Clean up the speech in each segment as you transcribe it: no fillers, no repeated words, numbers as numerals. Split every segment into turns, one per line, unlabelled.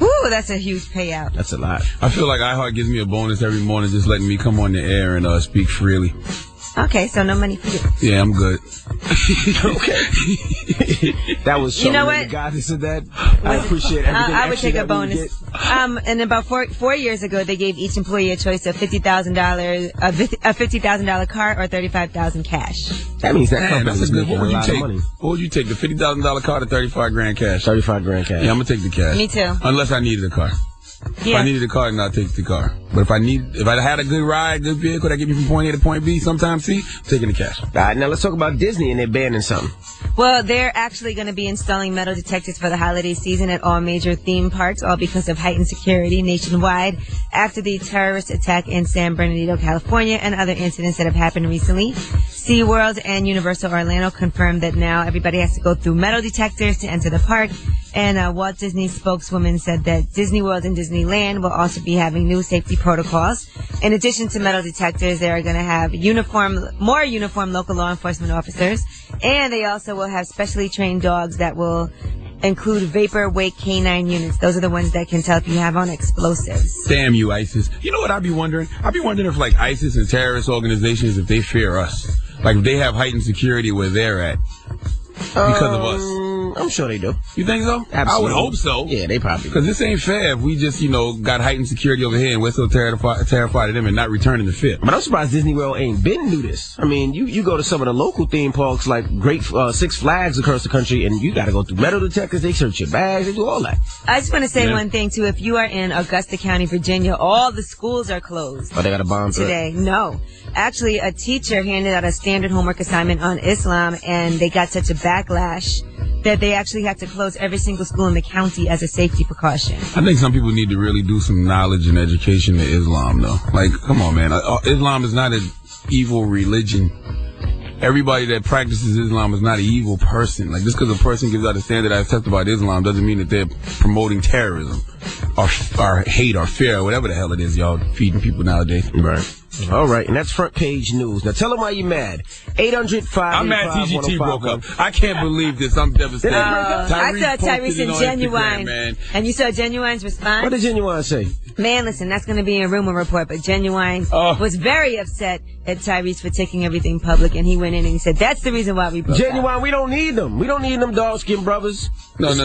Woo, that's a huge payout.
That's a lot.
I feel like iHeart gives me a bonus every morning just letting me come on the air and speak freely.
Okay, so no money for you.
Yeah, I'm good.
Okay. That was
You know what?
The guy that said that. I appreciate everything.
I would
extra
take a
that we
bonus.
get.
And about four years ago, they gave each employee a choice of $50,000, a $50,000 car or $35,000 cash.
That means that
Man,
company's
that's a good.
making
What would
a
you
lot
take?
of money.
What would you take? The $50,000 car to $35,000 cash?
35 grand cash.
Yeah, I'm gonna take the cash.
Me too.
Unless I needed a car. If
Yeah.
I needed a car, then I'll take the car. But if I had a good ride, good vehicle that get me from point A to point B, sometime C, I'm taking the cash.
All right, now let's talk about Disney and they're banning something.
Well, they're actually going to be installing metal detectors for the holiday season at all major theme parks, all because of heightened security nationwide after the terrorist attack in San Bernardino, California, and other incidents that have happened recently. SeaWorld and Universal Orlando confirmed that now everybody has to go through metal detectors to enter the park. And Walt Disney spokeswoman said that Disney World and Disneyland will also be having new safety protocols. In addition to metal detectors, they are going to have more uniformed local law enforcement officers. And they also will have specially trained dogs that will include vapor wake canine units. Those are the ones that can tell if you have on explosives.
Damn you, ISIS. You know what I'd be wondering? I'd be wondering if, like, ISIS and terrorist organizations, if they fear us. Like, if they have heightened security where they're at. Because of us.
I'm sure they do.
You think so?
Absolutely.
I would hope so.
Yeah, they probably do.
Because this ain't fair if we just, got heightened security over here and we're so terrified of them and not returning the fit.
But I'm surprised Disney World ain't been through this. I mean, you go to some of the local theme parks like Six Flags across the country and you gotta go through metal detectors, they search your bags, they do all that.
I just want to say one thing, too. If you are in Augusta County, Virginia, all the schools are closed.
Oh, they got a bomb
today. No. Actually, a teacher handed out a standard homework assignment on Islam, and they got such a backlash that they actually had to close every single school in the county as a safety precaution.
I think some people need to really do some knowledge and education to Islam, though. Like, come on, man. Islam is not an evil religion. Everybody that practices Islam is not an evil person. Like, just because a person gives out a standardized test about Islam doesn't mean that they're promoting terrorism or hate or fear or whatever the hell it is y'all feeding people nowadays.
Right. All right, and that's front page news. Now tell them why you're mad. 800-585-1051.
I'm mad TGT broke up. I can't believe this. I'm devastated.
I saw Tyrese and Genuine, and you saw Genuine's response?
What did Genuine say?
Man, listen, that's going to be a rumor report, but Genuine was very upset at Tyrese for taking everything public, and he went in and he said, that's the reason why we broke
Genuine,
up.
we don't need them. We don't need them dark-skinned brothers.
No. First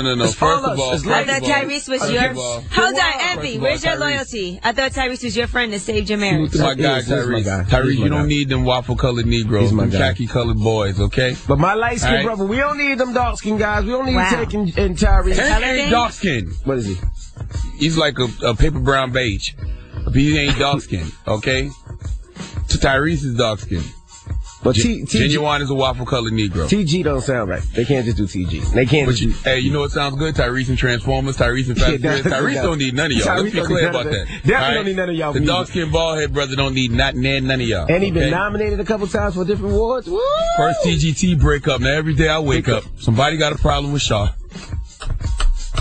of all,
I thought Tyrese was your... Hold on, Envy, where's your loyalty? I thought Tyrese was your friend that saved your marriage.
My guy, Tyrese. Tyrese, you don't need them waffle-colored Negroes, them khaki-colored boys, okay?
But my light-skinned brother, we don't need them dark-skinned guys. We don't need Tank and Tyrese.
Tank ain't dark-skinned.
What is he?
He's like a paper brown beige. He ain't dark-skinned, okay? Tyrese is dark-skinned.
But
Genuine is a waffle-colored Negro.
TG don't sound right. They can't just do TG. They can't
Hey, you know what sounds good? Tyrese and Transformers, Tyrese and Fast and Furious. Tyrese don't need none of y'all. Let's be clear about that.
Definitely don't need none of y'all.
The dark-skinned bald-head brother don't need none of y'all.
And he been nominated a couple times for different awards. Woo!
First TGT breakup. Now every day I wake up, somebody got a problem with Shaw.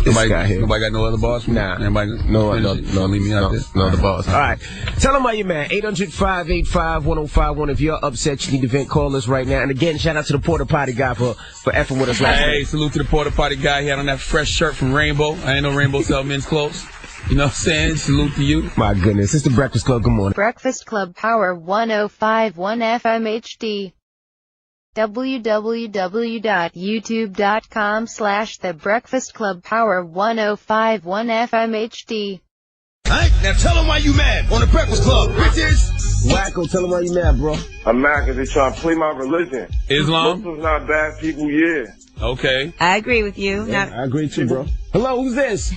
Nobody got no other boss?
Nah.
Anybody? No, leave me out there.
No other boss. All right. Tell them why you're mad. 800-585-1051. If you're upset, you need to vent, call us right now. And again, shout out to the Porta Potty guy for effing with us last night.
Hey, salute to the Porta Potty guy. He had on that fresh shirt from Rainbow. I ain't know Rainbow sell men's clothes. You know what I'm saying? Salute to you.
My goodness. It's the Breakfast Club. Good morning.
Breakfast Club Power 105.1 FM HD. www.youtube.com/The Breakfast Club Power 105.1 FM HD.
Alright, now tell them why you mad on the Breakfast Club, bitches!
Wacko, tell them why you mad, bro.
I'm mad because they trying to play my religion.
Islam?
Muslims not bad people, yeah.
Okay.
I agree with you.
Yeah, I agree too, bro. Hello, who's this?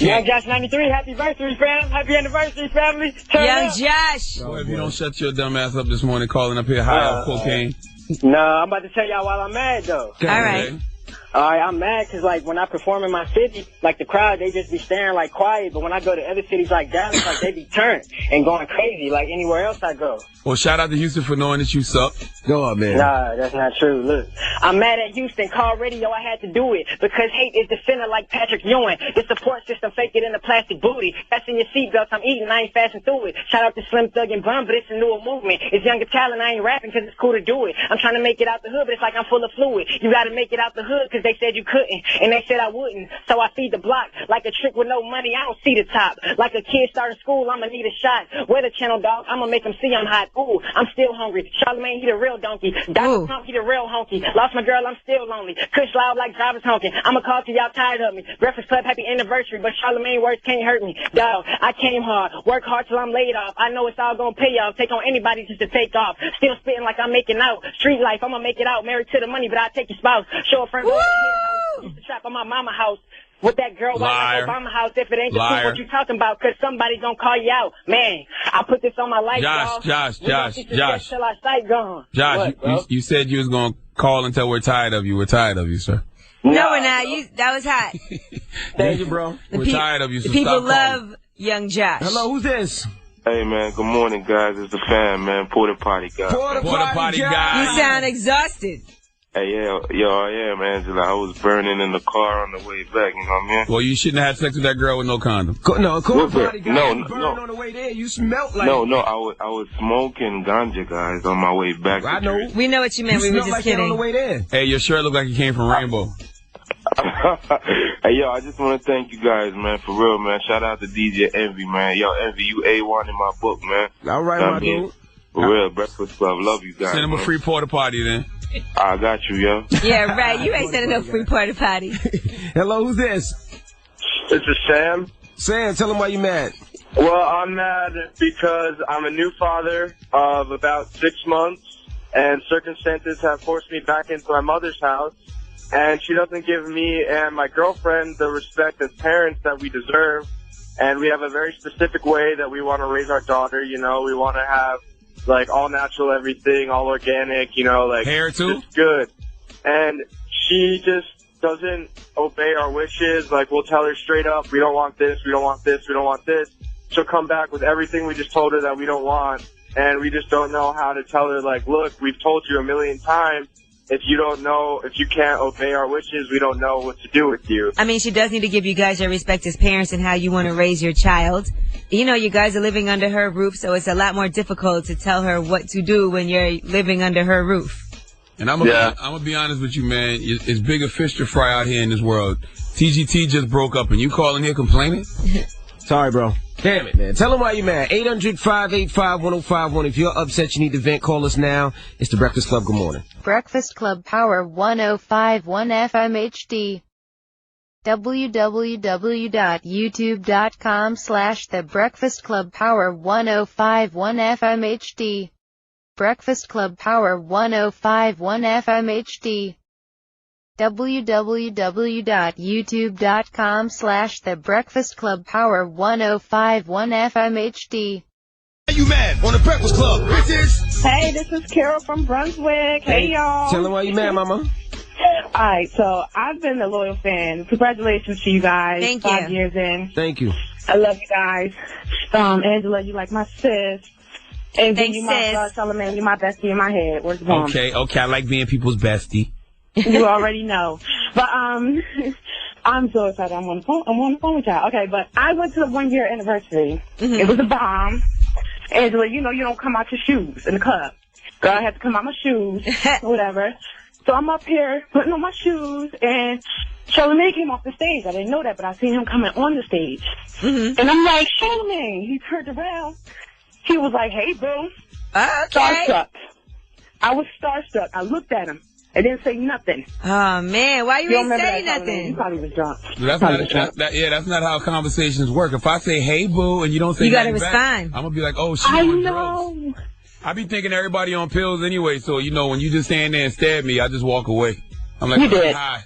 Young Josh 93, happy anniversary, fam. Happy anniversary, family.
Young Josh.
Well, if you don't shut your dumb ass up this morning calling up here high off cocaine.
Nah, I'm about to tell y'all why I'm mad, though.
All right.
Alright, I'm mad because, like, when I perform in my city, like, the crowd, they just be staring, like, quiet. But when I go to other cities like Dallas, like, they be turned and going crazy, like, anywhere else I go.
Well, shout out to Houston for knowing that you suck.
Go on, man.
Nah, that's not true. Look, I'm mad at Houston. Call radio, I had to do it. Because hate is defender like Patrick Ewing. The support system fake it in the plastic booty. Fasten your seatbelts, I'm eating, I ain't fasting through it. Shout out to Slim Thug and Bun, but it's a newer movement. It's younger talent, I ain't rapping because it's cool to do it. I'm trying to make it out the hood, but it's like I'm full of fluid. You gotta make it out the hood because they said you couldn't. And they said I wouldn't. So I feed the block. Like a trick with no money, I don't see the top. Like a kid starting school, I'ma need a shot. Weather Channel, dog, I'ma make them see I'm hot. Ooh, I'm still hungry. Charlamagne, he the real donkey. Donald Trump, he the real honky. Lost my girl, I'm still lonely. Kush loud like drivers honking. I'ma call till y'all tired of me. Breakfast Club, happy anniversary, but Charlamagne words can't hurt me. Dog, I came hard. Work hard till I'm laid off. I know it's all gonna pay off. Take on anybody just to take off. Still spitting like I'm making out. Street life, I'ma make it out. Married to the money, but I'll take your spouse. Show a friend. Used to trap on my mama house. With that girl while at Obama house, if it ain't the truth, what you talking about? Cause somebody gonna call you out. Man, I put this on my life,
Josh.
Till our sight gone.
Josh, you said you was gonna call until we're tired of you. We're tired of you, sir.
No, we're not. That was hot.
Thank you, bro.
We're tired of you, so
people
stop
love young Josh.
Hello, who's this?
Hey, man, good morning, guys. It's the fam, man. Porta Potty guy.
Porta Potty guy.
You sound exhausted.
Hey, yo, I am, Angela. I was burning in the car on the way back, you know what I mean?
Well, you shouldn't have had sex with that girl with no condom.
No, Porta Potty guy.
No,
you burned on the way there. You smelt like...
No, I was smoking ganja, guys, on my way back.
I know.
We know what you meant. We were just
like
kidding.
On the way there.
Hey, your shirt looked like it came from Rainbow.
Hey, yo, I just want to thank you guys, man, for real, man. Shout out to DJ Envy, man. Yo, Envy, you A1 in my book, man.
All right, my dude.
For real, Breakfast Club. Love you guys.
Send him a free porta potty, then.
I got you, yo.
Yeah, right. You ain't sending no free porta potty.
Hello, who's this?
This is Sam.
Sam, tell him why you mad.
Well, I'm mad because I'm a new father of about 6 months, and circumstances have forced me back into my mother's house, and she doesn't give me and my girlfriend the respect as parents that we deserve, and we have a very specific way that we want to raise our daughter, you know. We want to have, like, all natural everything, all organic, you know, like...
Hair, too?
Just good. And she just doesn't obey our wishes. Like, we'll tell her straight up, we don't want this, we don't want this, we don't want this. She'll come back with everything we just told her that we don't want, and we just don't know how to tell her, like, look, we've told you a million times, if you can't obey our wishes, we don't know what to do with you.
I mean, she does need to give you guys your respect as parents and how you want to raise your child. You know, you guys are living under her roof, so it's a lot more difficult to tell her what to do when you're living under her roof.
And I'm gonna be honest with you, man. It's bigger fish to fry out here in this world. TGT just broke up, and you calling here complaining?
Sorry, bro. Damn it, man. Tell them why you're mad. 800-585-1051. If you're upset, you need to vent, call us now. It's the Breakfast Club. Good morning.
Breakfast Club Power 1051 FM HD. www.youtube.com/The Breakfast Club Power 1051 FM HD. Breakfast Club Power 1051 FM HD. www.youtube.com/The Breakfast Club Power 1051 FM HD.
Why you mad on the Breakfast Club, bitches?
Hey, this is Carol from Brunswick. Hey, y'all.
Tell them why you mad, mama.
All right, so I've been a loyal fan. Congratulations to you guys.
Thank
5
you.
years in.
Thank you.
I love you guys. Angela, you like my sis. And then
Thanks,
you my
sis.
Charlamagne, you my bestie in my head. Where's the bomb?
Okay, I like being people's bestie.
You already know. But I'm so excited. I'm on the phone with y'all. Okay, but I went to the 1 year anniversary.
Mm-hmm.
It was a bomb. Angela, you know you don't come out your shoes in the club. Girl, I had to come out my shoes, whatever. So I'm up here putting on my shoes, and Charlamagne came off the stage. I didn't know that, but I seen him coming on the stage.
Mm-hmm.
And I'm like, Charlamagne. He turned around. He was like, hey, boo.
Okay.
Starstruck. I was starstruck. I looked at him. I didn't say nothing.
Oh, man. Why you
don't
ain't
remember
say
that, Charlamagne. You
nothing?
probably was drunk.
That's not how conversations work. If I say, hey, boo, and you don't say
You gotta
nothing back,
respond.
I'm going to be like, oh, she
I
on
know.
drugs. I be thinking everybody on pills anyway, so, you know, when you just stand there and stab me, I just walk away. I'm like,
You did.
hi.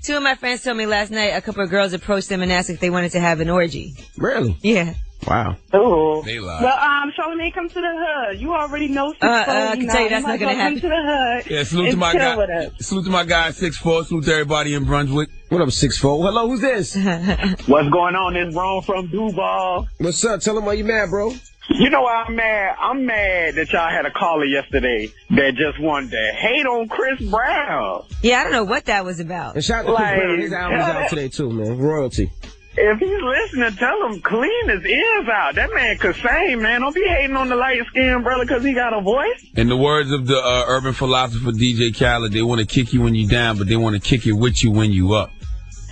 Two of my friends told me last night a couple of girls approached them and asked if they wanted to have an orgy.
Really?
Yeah.
Wow.
Oh.
They lied.
Well, Charlamagne, come to the hood. You already know.
I can tell you that's not gonna happen.
Come to the hood.
Yeah, salute to my
and
guy.
chill with us.
Salute to my guy, 6'4". Salute to everybody in Brunswick.
What up, 6'4"? Hello, who's this?
What's going on? It's Ron from Duval.
What's up? Tell them why you mad, bro.
You know why I'm mad? I'm mad that y'all had a caller yesterday that just wanted to hate on Chris Brown.
Yeah, I don't know what that was about.
And shout out to Chris Brown. His album's out today, too, man. Royalty.
If he's listening, tell him clean his ears out. That man could sing, man. Don't be hating on the light-skinned brother because he got a voice.
In the words of the urban philosopher DJ Khaled, they want to kick you when you down, but they want to kick it with you when you up.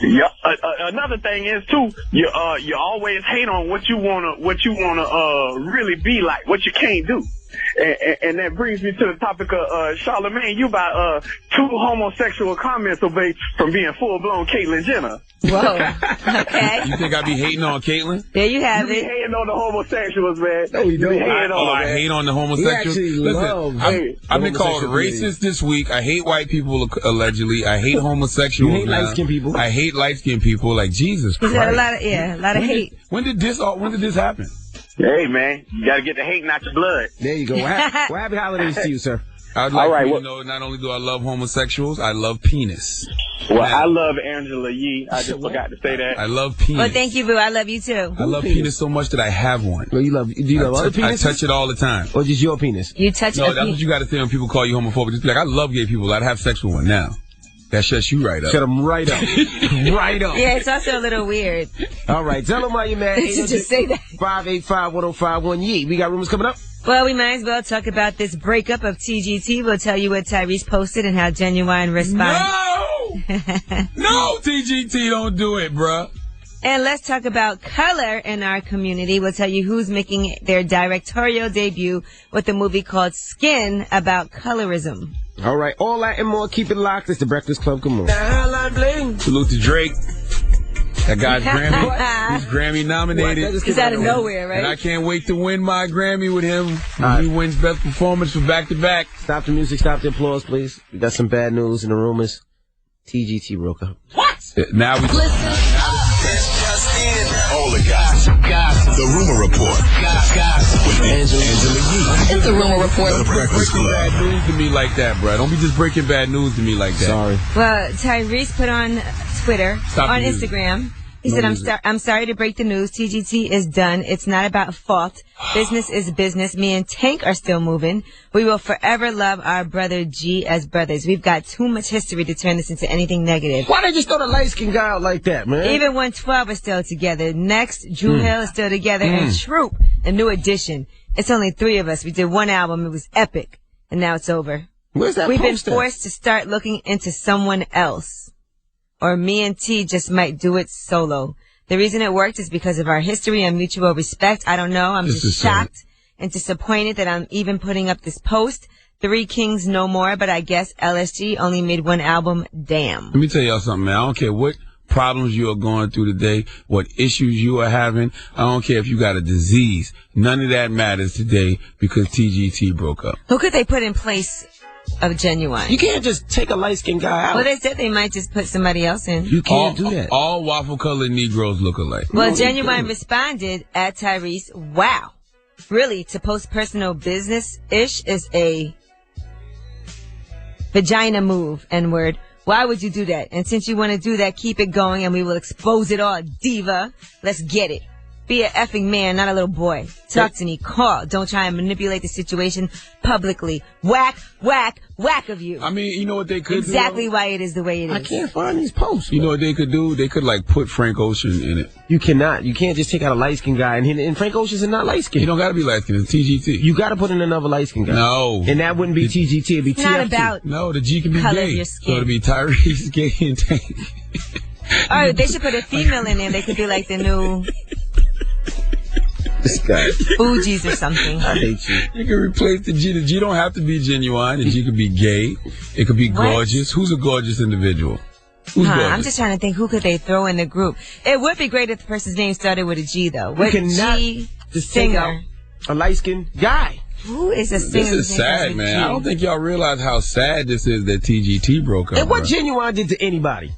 Yeah. Another thing is too, you always hate on what you wanna really be like, what you can't do. And that brings me to the topic of Charlamagne. You about 2 homosexual comments away from being full-blown Caitlyn Jenner.
Whoa. Okay.
You think I be hating on Caitlyn?
There you have
You
it.
be hating on the homosexuals, man.
No, you don't.
I hate on the homosexuals. Listen, I've been called racist this week. I hate white people, allegedly. I hate homosexuals.
You hate light-skinned people.
I hate light-skinned people. Like, Jesus Christ.
There's a lot of hate.
When did this happen?
Hey, man, you gotta get the hating out your blood.
There you go. Well, happy holidays to you, sir.
I'd like for you to know, not only do I love homosexuals, I love penis.
Well, I love Angela Yee. I just forgot to say that.
I love penis.
Well, thank you, boo. I love you, too.
I love penis so much that I have one.
Well, do you love other penises?
I touch it all the time.
Or just your penis?
You touch it?
No, that's what you got to say when people call you homophobic. Just be like, I love gay people. I'd have sex with one now. That shuts you right up.
Shut them right up. Right up.
Yeah, it's also a little weird.
All right. Tell them why you're mad.
Just say that.
585-1051. Yee. We got rumors coming up?
Well, we might as well talk about this breakup of TGT. We'll tell you what Tyrese posted and how Genuine responded.
No, TGT, don't do it, bruh.
And let's talk about color in our community. We'll tell you who's making their directorial debut with a movie called Skin about colorism.
All right. All that and more. Keep it locked. It's the Breakfast Club. Come on.
Salute to Drake. That guy's Grammy. He's Grammy nominated.
He's out of nowhere, right?
And I can't wait to win my Grammy with him. He wins Best Performance for back-to-back.
Stop the music. Stop the applause, please. We got some bad news in the rumors. TGT broke up.
What? Now we...
All the gossip. The Rumor Report. With Angela Yee.
It's the Rumor Report.
The Breakfast
Breaking
Club.
bad news to me like that, bro. Don't be just breaking bad news to me like that.
Sorry.
Well, Tyrese put on Twitter, on Instagram, he said, I'm sorry to break the news. TGT is done. It's not about fault. Business is business. Me and Tank are still moving. We will forever love our brother G as brothers. We've got too much history to turn this into anything negative.
Why they just throw the light-skinned guy out like that, man?
Even 112 is still together. Next, Drew Hill is still together. And Troop, a new addition. It's only 3 of us. We did 1 album. It was epic. And now it's over.
Where's that
We've been
poster?
forced to start looking into someone else. Or me and T just might do it solo. The reason it worked is because of our history and mutual respect. I don't know. I'm just shocked and disappointed that I'm even putting up this post. 3 Kings no more, but I guess LSG only made 1 album. Damn.
Let me tell y'all something, man. I don't care what problems you are going through today, what issues you are having. I don't care if you got a disease. None of that matters today because TGT broke up.
Who could they put in place of Genuine?
You can't just take a light-skinned guy out.
Well, they said they might just put somebody else in.
You can't do that.
All waffle-colored Negroes look alike.
Well, Genuine responded at Tyrese, wow. Really, to post personal business-ish is a vagina move, N-word. Why would you do that? And since you want to do that, keep it going and we will expose it all, diva. Let's get it. Be a effing man, not a little boy. Talk to me. Call. Don't try and manipulate the situation publicly. Whack, whack, whack of you.
I mean, you know what they could
exactly
do?
why it is the way it is.
I can't find these posts.
You know what they could do? They could, like, put Frank Ocean in it.
You cannot. You can't just take out a light-skinned guy. And Frank Ocean's not light-skinned.
You don't got to be light-skinned. It's TGT.
You got to put in another light-skinned guy.
No.
And that wouldn't be TGT. It'd be
it's
TFT.
not about
no, the G can be
color
gay.
of your skin.
So it'd be Tyrese, Gay, and Tank.
Oh, they should put a female in there. They could be like the new
This guy.
Fugees or something.
I hate you.
You can replace the G. The G don't have to be genuine. The G could be gay. It could be gorgeous. Who's a gorgeous individual? Who's gorgeous?
I'm just trying to think, who could they throw in the group? It would be great if the person's name started with a G, though. What
You cannot
G
just take out
singer?
a light-skinned guy.
Who is a singer?
This is sad, man. I don't think y'all realize how sad this is that TGT broke up.
And what
bro.
Genuine did to anybody?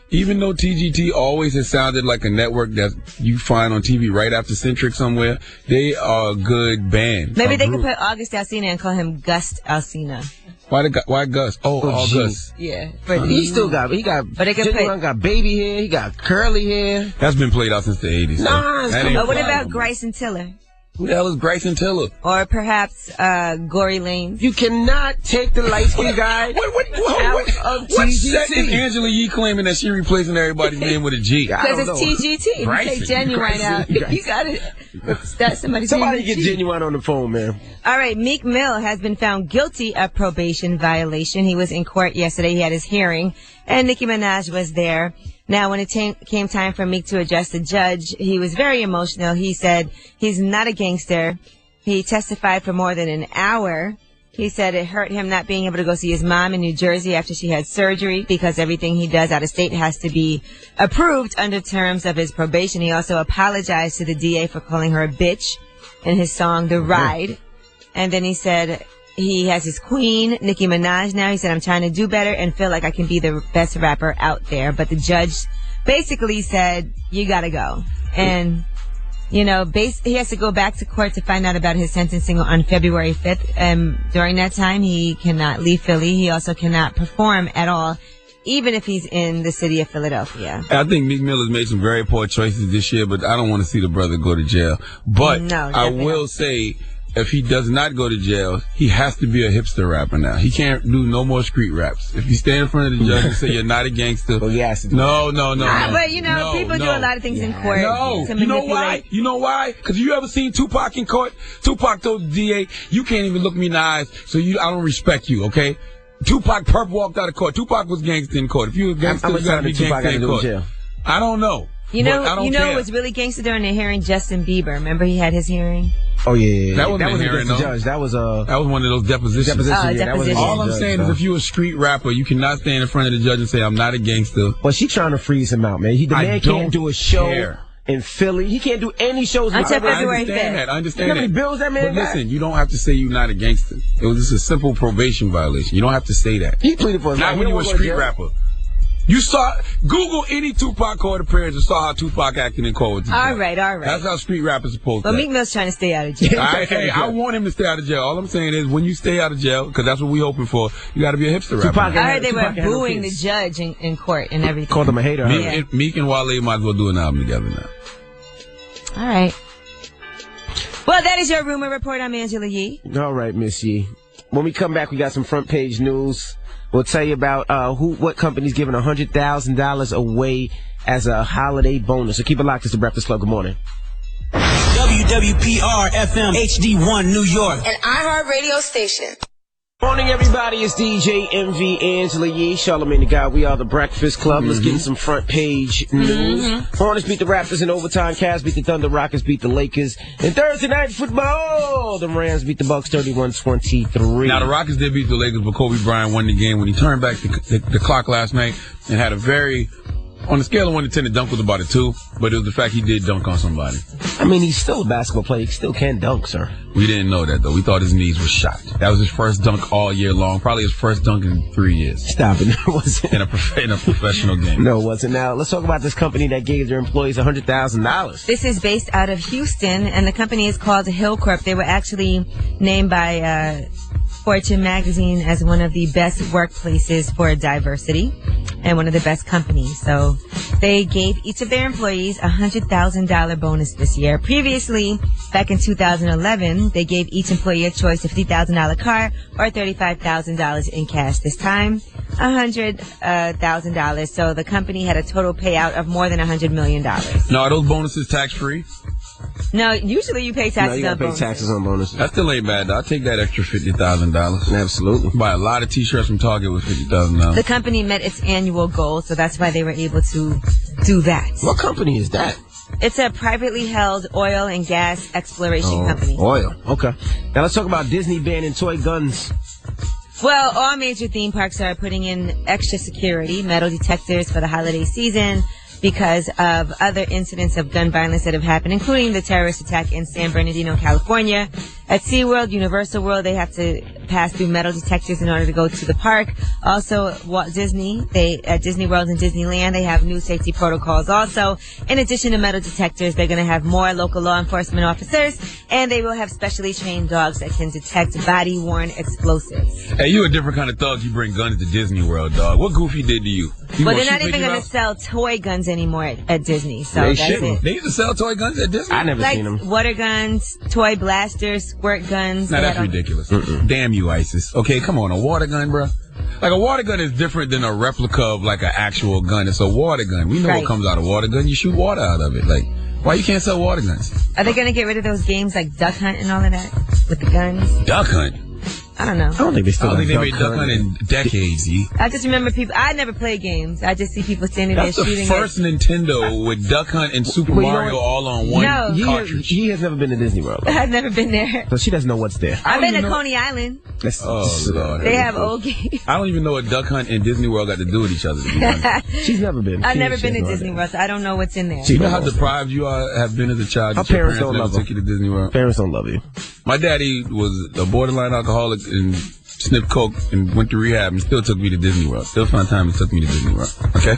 Even though TGT always has sounded like a network that you find on TV right after Centric somewhere, they are a good band.
Maybe they could put August Alsina and call him Gust Alsina.
Why Gus? Oh, August.
Yeah.
He still got, but they Genuine got baby hair, he got curly hair.
That's been played out since the 80s.
Nah,
that ain't
what about Bryson Tiller?
Who the hell is Bryson Tiller?
Or perhaps Gory Lanes.
You cannot take the light-skinned guy
What set is Angela Yee claiming that she replacing everybody's name with a G?
Because it's TGT. You take Genuine out. You got it. That's
Somebody get Genuine on the phone, man.
All right, Meek Mill has been found guilty of probation violation. He was in court yesterday. He had his hearing, and Nicki Minaj was there. Now, when it came time for Meek to address the judge, he was very emotional. He said he's not a gangster. He testified for more than an hour. He said it hurt him not being able to go see his mom in New Jersey after she had surgery because everything he does out of state has to be approved under terms of his probation. He also apologized to the DA for calling her a bitch in his song, The Ride. And then he said he has his queen, Nicki Minaj now. He said, I'm trying to do better and feel like I can be the best rapper out there. But the judge basically said, you gotta go. And, you know, he has to go back to court to find out about his sentencing on February 5th. During that time, he cannot leave Philly. He also cannot perform at all, even if he's in the city of Philadelphia.
I think Meek Mill has made some very poor choices this year, but I don't want to see the brother go to jail. But
No,
I will say, if he does not go to jail, he has to be a hipster rapper now. He can't do no more street raps. If you stand in front of the judge and say you're not a gangster,
he has to do
no.
But, you know, people do a lot of things in court to manipulate.
You know why? You know why? Because you ever seen Tupac in court? Tupac told the DA, you can't even look me in the eyes, so I don't respect you, okay? Tupac perp walked out of court. Tupac was gangster in court. If you were gangster, you gotta be gangster in court. I don't know.
You know who was really gangster during the hearing? Justin Bieber. Remember he had his hearing?
Oh yeah.
That wasn't a hearing,
the judge. That was one of
those depositions.
Deposition.
All I'm saying is if you're a street rapper, you cannot stand in front of the judge and say, I'm not a gangster.
Well, she trying to freeze him out, man. The man can't do a show in Philly. He can't do any shows
until February 5th.
I understand
that. How many bills that man
got? Listen, you don't have to say you're not a gangster. It was just a simple probation violation. You don't have to say that.
He pleaded for his life.
Not when you're a street rapper. You Google any Tupac court appearance and saw how Tupac acted in court with the
All right.
That's how street rappers supposed to.
Well, Meek Mill's trying to stay out of jail.
I want him to stay out of jail. All I'm saying is when you stay out of jail, because that's what we hoping for, you got to be a hipster rapper.
I heard they were booing the judge in court and everything.
Called him a hater.
Meek and Wale might as well do an album together now.
All right. Well, that is your rumor report. I'm Angela Yee.
All right, Miss Yee. When we come back, we got some front page news. We'll tell you about what company's giving $100,000 away as a holiday bonus. So keep it locked. It's the Breakfast Club. Good morning.
WWPR FM HD1 New York.
An iHeart radio station.
Morning, everybody. It's DJ MV Angela Yee, Charlamagne the God. We are the Breakfast Club. Let's get in some front page news. Hornets beat the Raptors in overtime. Cavs beat the Thunder. Rockets beat the Lakers. And Thursday night football, the Rams beat the Bucks 31-23.
Now, the Rockets did beat the Lakers, but Kobe Bryant won the game when he turned back the clock last night and had a very... On a scale of 1 to 10, the dunk was about a 2, but it was the fact he did dunk on somebody.
I mean, he's still a basketball player. He still can dunk, sir.
We didn't know that, though. We thought his knees were shot. That was his first dunk all year long. Probably his first dunk in 3 years.
Stop it. It wasn't.
In a professional game.
No, it wasn't. Now, let's talk about this company that gave their employees $100,000.
This is based out of Houston, and the company is called Hillcorp. They were actually named by Fortune magazine as one of the best workplaces for diversity and one of the best companies. So they gave each of their employees a $100,000 bonus this year. Previously, back in 2011, they gave each employee a choice of $50,000 car or $35,000 in cash. This time, $100,000. So the company had a total payout of more than $100 million.
Now, are those bonuses tax-free?
No, usually you pay taxes on bonuses.
No, you gotta pay taxes on bonuses.
That still ain't bad, though. I'll take that extra $50,000.
Absolutely.
Buy a lot of T-shirts from Target with $50,000.
The company met its annual goal, so that's why they were able to do that.
What company is that?
It's a privately held oil and gas exploration company.
Oil. Okay. Now let's talk about Disney banning toy guns.
Well, all major theme parks are putting in extra security, metal detectors for the holiday season, because of other incidents of gun violence that have happened, including the terrorist attack in San Bernardino, California. At SeaWorld, Universal World, they have to pass through metal detectors in order to go to the park. Also, Walt Disney, at Disney World and Disneyland, they have new safety protocols also. In addition to metal detectors, they're going to have more local law enforcement officers, and they will have specially trained dogs that can detect body-worn explosives.
Hey, you a different kind of thug. You bring guns to Disney World, dog. What Goofy did to you?
Well, they're not even going to sell toy guns anymore at Disney, so that's it.
They used to sell toy guns at Disney?
I never seen them.
Water guns, toy blasters, squirt guns.
Now, that's ridiculous. Damn you, ISIS. Okay, come on. A water gun, bro? Like, a water gun is different than a replica of, like, an actual gun. It's a water gun. We know what comes out of a water gun. You shoot water out of it. Like, why you can't sell water guns?
Are they going to get rid of those games like Duck Hunt and all of that with the guns?
Duck Hunt?
I don't know.
I don't think they still
made Duck Hunt in decades, E.
I just remember people. I never play games. I just see people standing there shooting.
That's the first Nintendo with Duck Hunt and Super Mario all on one cartridge.
He has never been to Disney World.
I've never been there.
So she doesn't know what's there.
I've been to Coney Island.
Lord.
They have old games.
I don't even know what Duck Hunt and Disney World got to do with each other.
She's never been.
I've never been to Disney World, so I don't know what's in there.
You know how deprived you have been as a child?
Our parents don't love you.
Took you to Disney World.
Parents don't love you.
My daddy was a borderline alcoholic and sniffed coke and went to rehab and still took me to Disney World. Still found time and took me to Disney World. Okay?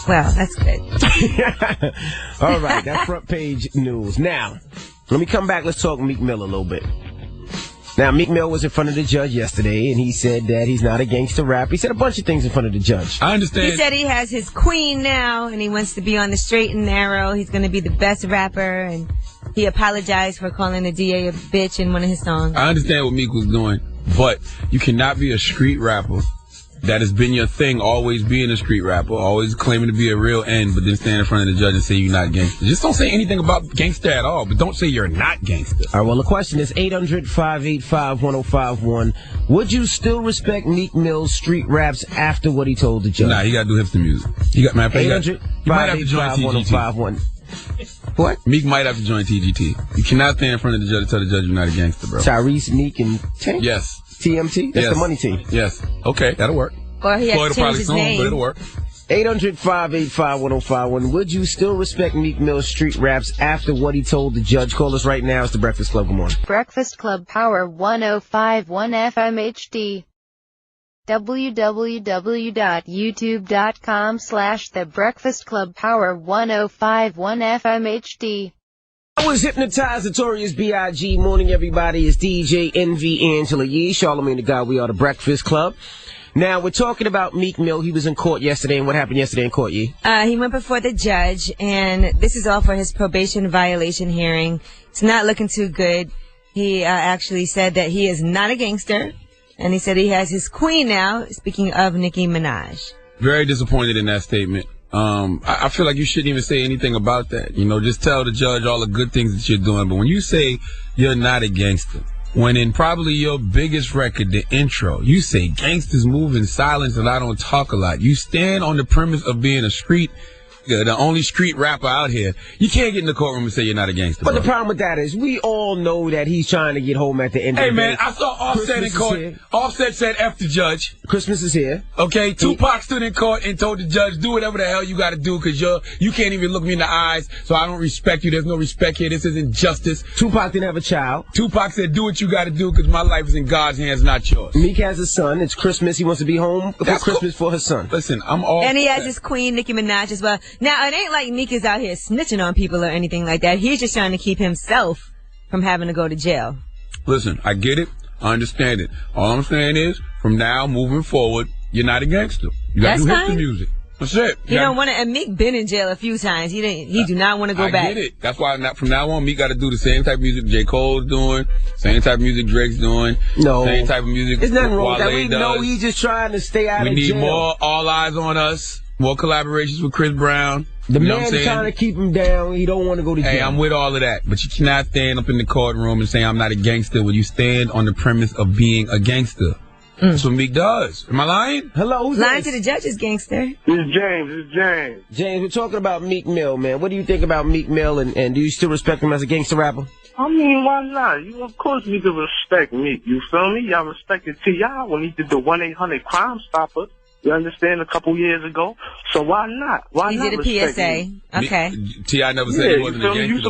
Well, that's good.
All right, that's front page news. Now, let me come back. Let's talk Meek Mill a little bit. Now, Meek Mill was in front of the judge yesterday, and he said that he's not a gangster rap. He said a bunch of things in front of the judge.
I understand.
He said he has his queen now, and he wants to be on the straight and narrow. He's going to be the best rapper, and he apologized for calling the DA a bitch in one of his songs.
I understand what Meek was doing, but you cannot be a street rapper. That has been your thing, always being a street rapper, always claiming to be a real N, but then stand in front of the judge and say you're not gangster. Just don't say anything about gangster at all, but don't say you're not gangster.
All right, well, the question is 800-585-1051. Would you still respect Meek Mill's street raps after what he told the judge?
Nah, he got to do hipster music. He got,
800-585-1051. What?
Meek might have to join TGT. You cannot stand in front of the judge and tell the judge you're not a gangster, bro.
Tyrese, Meek, and Tank?
Yes.
TMT? That's the money team.
Yes. Okay, that'll work.
Or he has to change his name.
But it'll work.
800-585-1051. Would you still respect Meek Mill's street raps after what he told the judge? Call us right now. It's the Breakfast Club. Good morning.
Breakfast Club Power 105.1 FM HD. www.youtube.com/The Breakfast Club Power 105.1 FM HD.
I was hypnotized. Notorious B.I.G. Morning, everybody. It's DJ Envy Angela Yee. Charlamagne the God. We are the Breakfast Club. Now, we're talking about Meek Mill. He was in court yesterday, and what happened yesterday in court, Yee?
He went before the judge, and this is all for his probation violation hearing. It's not looking too good. He actually said that he is not a gangster, and he said he has his queen now, speaking of Nicki Minaj.
Very disappointed in that statement. I feel like you shouldn't even say anything about that. You know, just tell the judge all the good things that you're doing. But when you say you're not a gangster, when in probably your biggest record, the intro, you say gangsters move in silence and I don't talk a lot. You stand on the premise of being the only street rapper out here. You can't get in the courtroom and say you're not a gangster.
But the problem with that is we all know that he's trying to get home at the end of the day.
Hey, man, I saw Offset in court. Offset said F the judge.
Christmas is here.
Okay, Tupac stood in court and told the judge, do whatever the hell you got to do because you can't even look me in the eyes, so I don't respect you. There's no respect here. This isn't justice.
Tupac didn't have a child.
Tupac said, do what you got to do because my life is in God's hands, not yours.
Meek has a son. It's Christmas. He wants to be home for Christmas for his son.
Listen, I'm all
And he has his queen, Nicki Minaj, as well. Now, it ain't like Meek is out here snitching on people or anything like that. He's just trying to keep himself from having to go to jail.
Listen, I get it. I understand it. All I'm saying is, from now moving forward, you're not a gangster. You got to do hipster music. That's it.
He don't want to. And Meek been in jail a few times. He do not want to go back.
I get it. That's why from now on, Meek got to do the same type of music J. Cole's doing, same type of music Drake's doing, same type of music.
There's nothing wrong with that. We
does.
know he's just trying to stay out of jail.
We need more All Eyes on Us. More collaborations with Chris Brown.
The man's trying to keep him down. He don't want to go to jail.
Hey, I'm with all of that. But you cannot stand up in the courtroom and say I'm not a gangster when you stand on the premise of being a gangster. That's what Meek does. Am I lying?
Hello, who's
lying to the judges, gangster?
This is James.
James, we're talking about Meek Mill, man. What do you think about Meek Mill, and do you still respect him as a gangster rapper?
I mean, why not? Of course you can respect Meek. You feel me? Y'all respected T.I. when he did the 1-800 Crime Stopper. You understand? A couple years ago. So why not?
He did a PSA. Okay.
T.I. never said he wasn't a gangster.
You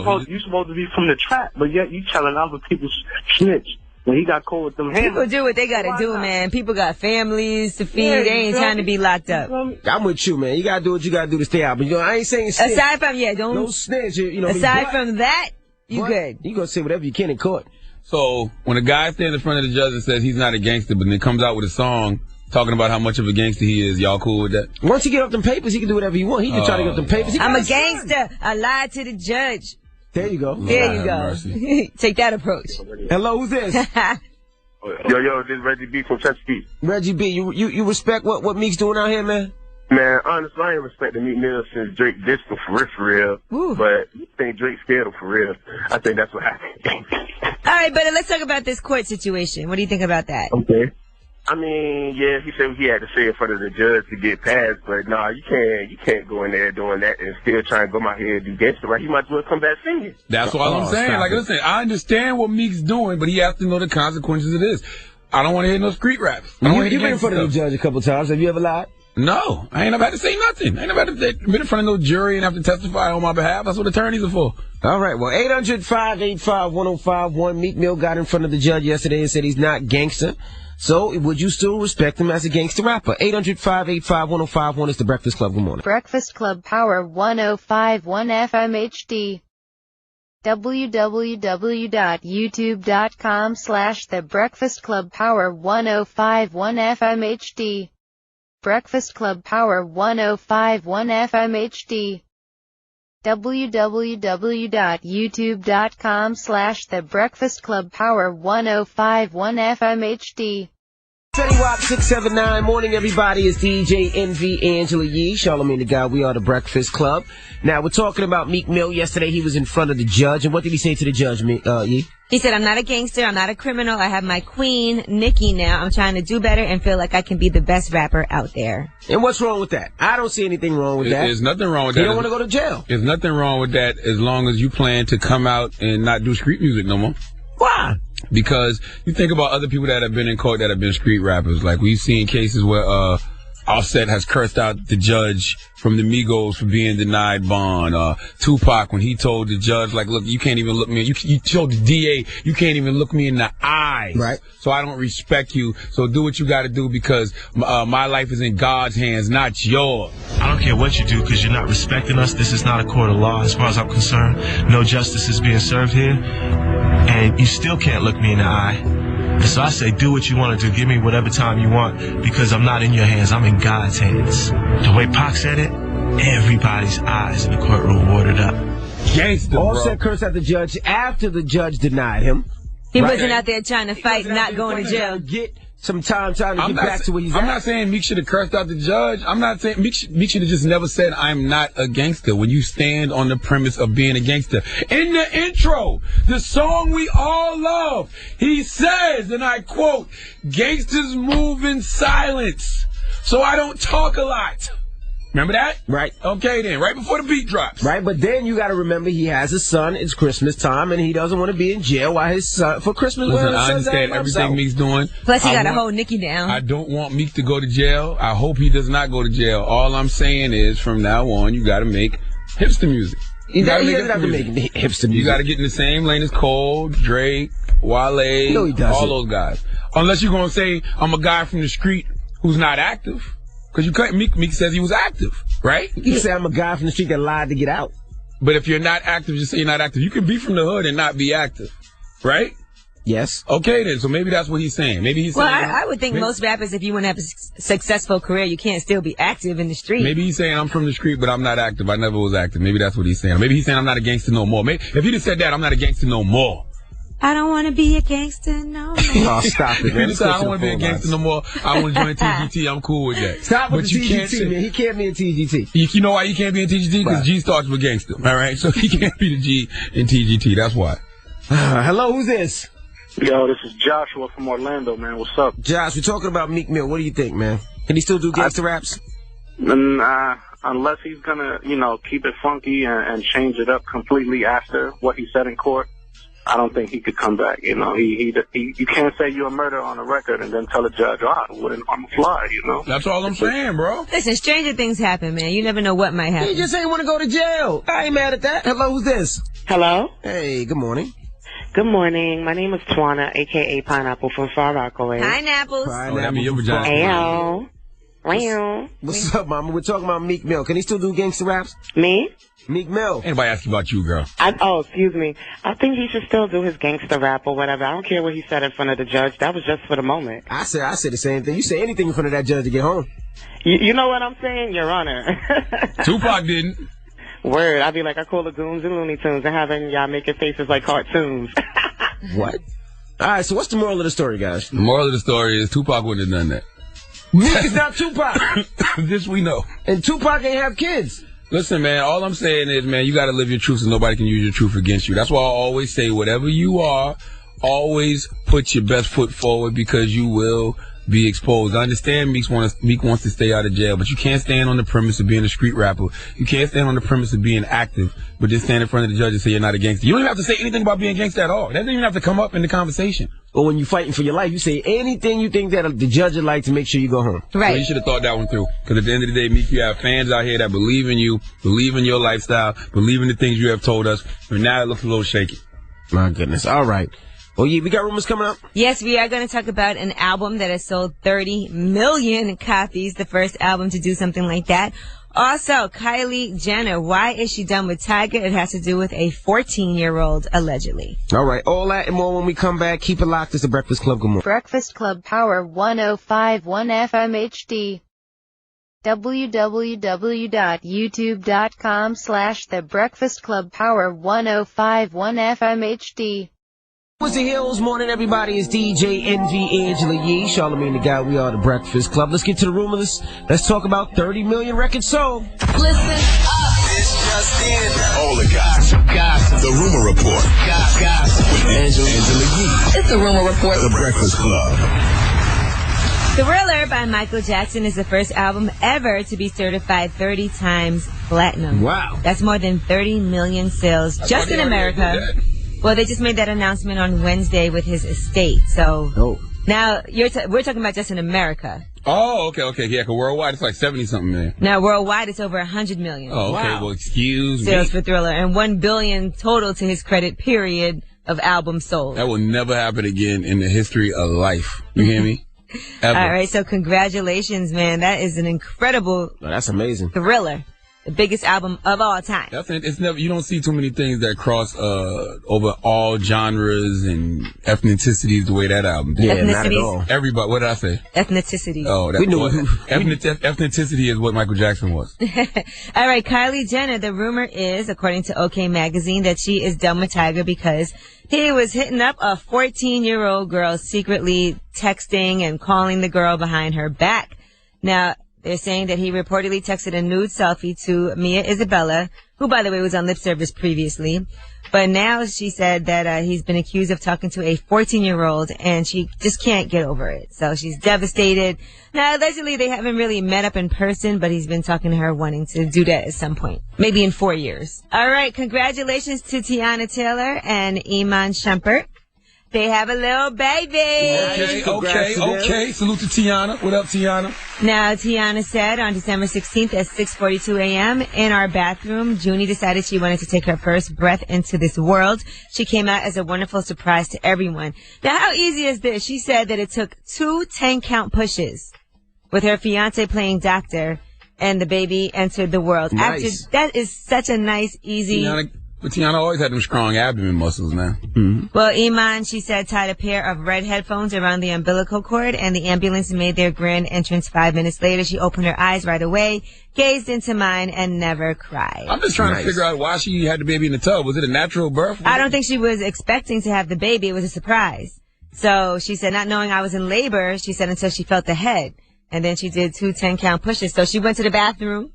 supposed to be from the trap, but yet you telling other people snitch.
when he got cool with them hands.
People do what they gotta do, man. People got families to feed. They ain't trying to be locked up.
I'm with you, man. You gotta do what you gotta do to stay out. But you know, I ain't saying snitch.
Aside from,
no snitch. You know,
aside from that, you good.
You gonna say whatever you can in court.
So when a guy stands in front of the judge and says he's not a gangster, but then comes out with a song talking about how much of a gangster he is, y'all cool with that?
Once he get up them papers, he can do whatever he want. He can try to get up them papers.
I'm a gangster. I lied to the judge.
There you go.
There you go. Take that approach.
Hello, who's this?
Yo, this is Reggie B from Chesapeake.
Reggie B, you respect what Meek's doing out here, man?
Man, honestly, I ain't respecting Meek Mill since Drake dissed him for real.
Ooh.
But I think Drake scared him for real. I think that's what happened.
All right, but let's talk about this court situation. What do you think about that?
Okay. I mean, yeah, he said he had to say in front of the judge to get passed, but nah, you can't go in there doing that and still try and go out here and do gangster right. He might as well come back singing.
That's what I'm saying. Like, listen, I understand what Meek's doing, but he has to know the consequences of this. I don't want to hear no street raps.
You've been in front of the judge a couple times. Have you ever lied?
No, I ain't never had to say nothing. I ain't never had to been in front of no jury and have to testify on my behalf. That's what attorneys are for.
All right, well, 800-585-1051. Meek Mill got in front of the judge yesterday and said he's not gangster. So, would you still respect him as a gangster rapper? 800-585-1051 is the Breakfast Club. Good morning.
Breakfast Club Power 1051 FM HD. www.youtube.com/The Breakfast Club Power 1051 FM HD. Breakfast Club Power 1051 FM HD. www.youtube.com/The Breakfast Club Power 1051 FM HD.
Fetty Wap 679. Morning, everybody. It's DJ Envy, Angela Yee, Charlamagne the God. We are the Breakfast Club. Now, we're talking about Meek Mill. Yesterday, he was in front of the judge. And what did he say to the judge, Yee?
He said, I'm not a gangster. I'm not a criminal. I have my queen, Nicki, now. I'm trying to do better and feel like I can be the best rapper out there.
And what's wrong with that? I don't see anything wrong with that.
There's nothing wrong with that.
You don't want to go to jail.
There's nothing wrong with that as long as you plan to come out and not do street music no more.
Why?
Because you think about other people that have been in court that have been street rappers. Like, we've seen cases where Offset has cursed out the judge from the Migos for being denied bond. Tupac, when he told the judge, like, look, you can't even look me. You told the DA, you can't even look me in the eyes.
Right.
So I don't respect you. So do what you got to do because my life is in God's hands, not yours.
I don't care what you do because you're not respecting us. This is not a court of law as far as I'm concerned. No justice is being served here. And you still can't look me in the eye. And so I say, do what you want to do. Give me whatever time you want because I'm not in your hands. I'm in God's hands. The way Pac said it, everybody's eyes in the courtroom watered up.
Gangster, bro.
Offset cursed at the judge after the judge denied him.
He wasn't out there trying to fight, not going to jail.
Get some time trying to get back to where he's at.
I'm not saying Meek should have cursed out the judge. I'm not saying Meek should have just never said, I'm not a gangster when you stand on the premise of being a gangster. In the intro, the song we all love, he says, and I quote, gangsters move in silence, so I don't talk a lot. Remember that?
Right.
Okay then, right before the beat drops.
Right, but then you got to remember he has a son. It's Christmas time, and he doesn't want to be in jail while his son for Christmas.
Listen, I understand everything Meek's doing.
Plus, he got to hold Nicki down.
I don't want Meek to go to jail. I hope he does not go to jail. All I'm saying is, from now on, you got to make hipster music.
You got to make hipster music.
You got to get in the same lane as Cole, Drake, Wale,
no, he doesn't.
All those guys. Unless you're gonna say I'm a guy from the street who's not active. Because you can't. Meek says he was active, right?
You can say I'm a guy from the street that lied to get out.
But if you're not active, just say you're not active. You can be from the hood and not be active, right?
Yes.
Okay then. So maybe that's what he's saying. Maybe he's saying.
Well, I would think most rappers, if you want to have a successful career, you can't still be active in the street.
Maybe he's saying I'm from the street, but I'm not active. I never was active. Maybe that's what he's saying. Maybe he's saying I'm not a gangster no more. Maybe if he just said that, I'm not a gangster no more.
I don't want to be a gangster no more.
Oh, stop it, man.
He said I don't want to be a gangster no more. I want to join TGT. I'm cool with that.
Stop with the TGT, man. He can't be in TGT.
You know why he can't be in TGT? Because G starts with gangster. All right? So he can't be the G in TGT. That's why.
Hello, who's this?
Yo, this is Joshua from Orlando, man. What's up?
Josh, we're talking about Meek Mill. What do you think, man? Can he still do gangster raps?
Unless he's gonna, keep it funky and change it up completely after what he said in court, I don't think he could come back. You can't say you're a murderer on a record and then tell a judge, I wouldn't harm a fly,
That's all I'm saying, bro.
Listen, stranger things happen, man. You never know what might happen.
He just ain't want to go to jail. I ain't mad at that. Hello, who's this?
Hello?
Hey, good morning.
Good morning. My name is Twana, a.k.a. Pineapple from Far Rockaway.
Pineapples.
Ayo. Wow.
What's up, Mama? We're talking about Meek Mill. Can he still do gangster raps?
Me?
Meek Mill.
Anybody asking about you, girl?
Excuse me. I think he should still do his gangster rap or whatever. I don't care what he said in front of the judge. That was just for the moment.
I said the same thing. You say anything in front of that judge to get home.
You know what I'm saying, Your Honor?
Tupac didn't.
Word. I'd be like, I call the goons and Looney Tunes and having y'all making faces like cartoons.
What? All right, so what's the moral of the story, guys?
The moral of the story is Tupac wouldn't have done that.
Meek is not Tupac.
This we know.
And Tupac ain't have kids.
Listen, man, all I'm saying is, man, you got to live your truth so nobody can use your truth against you. That's why I always say, whatever you are, always put your best foot forward because you will be exposed. I understand Meek wants to stay out of jail, but you can't stand on the premise of being a street rapper. You can't stand on the premise of being active, but just stand in front of the judge and say you're not a gangster. You don't even have to say anything about being a gangster at all. That doesn't even have to come up in the conversation.
Or when you're fighting for your life, you say anything you think that the judge would like to make sure you go home.
Right.
So you should have thought that one through. Because at the end of the day, Meek, you have fans out here that believe in you, believe in your lifestyle, believe in the things you have told us, and now it looks a little shaky.
My goodness. All right. Oh, yeah, we got rumors coming up?
Yes, we are going to talk about an album that has sold 30 million copies, the first album to do something like that. Also, Kylie Jenner, why is she done with Tiger? It has to do with a 14-year-old, allegedly.
All right, all that and more when we come back. Keep it locked. It's the Breakfast Club. Good morning.
Breakfast Club Power 105.1 FM HD. www.youtube.com/The Breakfast Club Power 105.1 FM HD.
What's the Hills morning, everybody? It's DJ Envy, Angela Yee, Charlamagne the God. We are the Breakfast Club. Let's get to the rumors. Let's talk about 30 million records sold.
Listen up.
It's just in. All the gossip. The Rumor Report. Gossip. With Angela Yee.
It's the Rumor Report.
The Breakfast Club.
Thriller by Michael Jackson is the first album ever to be certified 30 times platinum.
Wow.
That's more than 30 million sales just in America. Well, they just made that announcement on Wednesday with his estate. So now we're talking about just in America.
Oh, okay. Yeah, because worldwide it's like 70-something million.
Now worldwide it's over 100 million.
Oh, okay. Wow. Well, excuse me.
Sales for Thriller, and 1 billion total to his credit. Period of albums sold.
That will never happen again in the history of life. You hear me? Ever.
All right. So congratulations, man. That is an incredible.
Oh, that's amazing.
Thriller. The biggest album of all time.
It's never. You don't see too many things that cross over all genres and ethnicities the way that album did.
Yeah, not at all.
Everybody. What did I say?
Ethnicity.
Oh,
we knew.
Ethnicity is what Michael Jackson was.
All right, Kylie Jenner. The rumor is, according to OK Magazine, that she is done with Tiger because he was hitting up a 14-year-old girl, secretly texting and calling the girl behind her back. Now, they're saying that he reportedly texted a nude selfie to Mia Isabella, who, by the way, was on lip service previously. But now she said that he's been accused of talking to a 14-year-old, and she just can't get over it. So she's devastated. Now, allegedly, they haven't really met up in person, but he's been talking to her, wanting to do that at some point. Maybe in 4 years. All right, congratulations to Tiana Taylor and Iman Shumpert. They have a little baby.
Okay. Salute to Tiana. What up, Tiana?
Now, Tiana said on December 16th at 6:42 a.m. in our bathroom, Junie decided she wanted to take her first breath into this world. She came out as a wonderful surprise to everyone. Now, how easy is this? She said that it took 2 10-count pushes with her fiance playing doctor, and the baby entered the world.
Nice.
That is such a nice, easy...
But Tiana always had them strong abdomen muscles now. Mm-hmm.
Well, Iman, she said, tied a pair of red headphones around the umbilical cord, and the ambulance made their grand entrance 5 minutes later. She opened her eyes right away, gazed into mine, and never cried.
I'm just trying to figure out why she had the baby in the tub. Was it a natural birth?
I don't think she was expecting to have the baby. It was a surprise. So she said, not knowing I was in labor, she said, until she felt the head. And then she did 2 10-count pushes. So she went to the bathroom.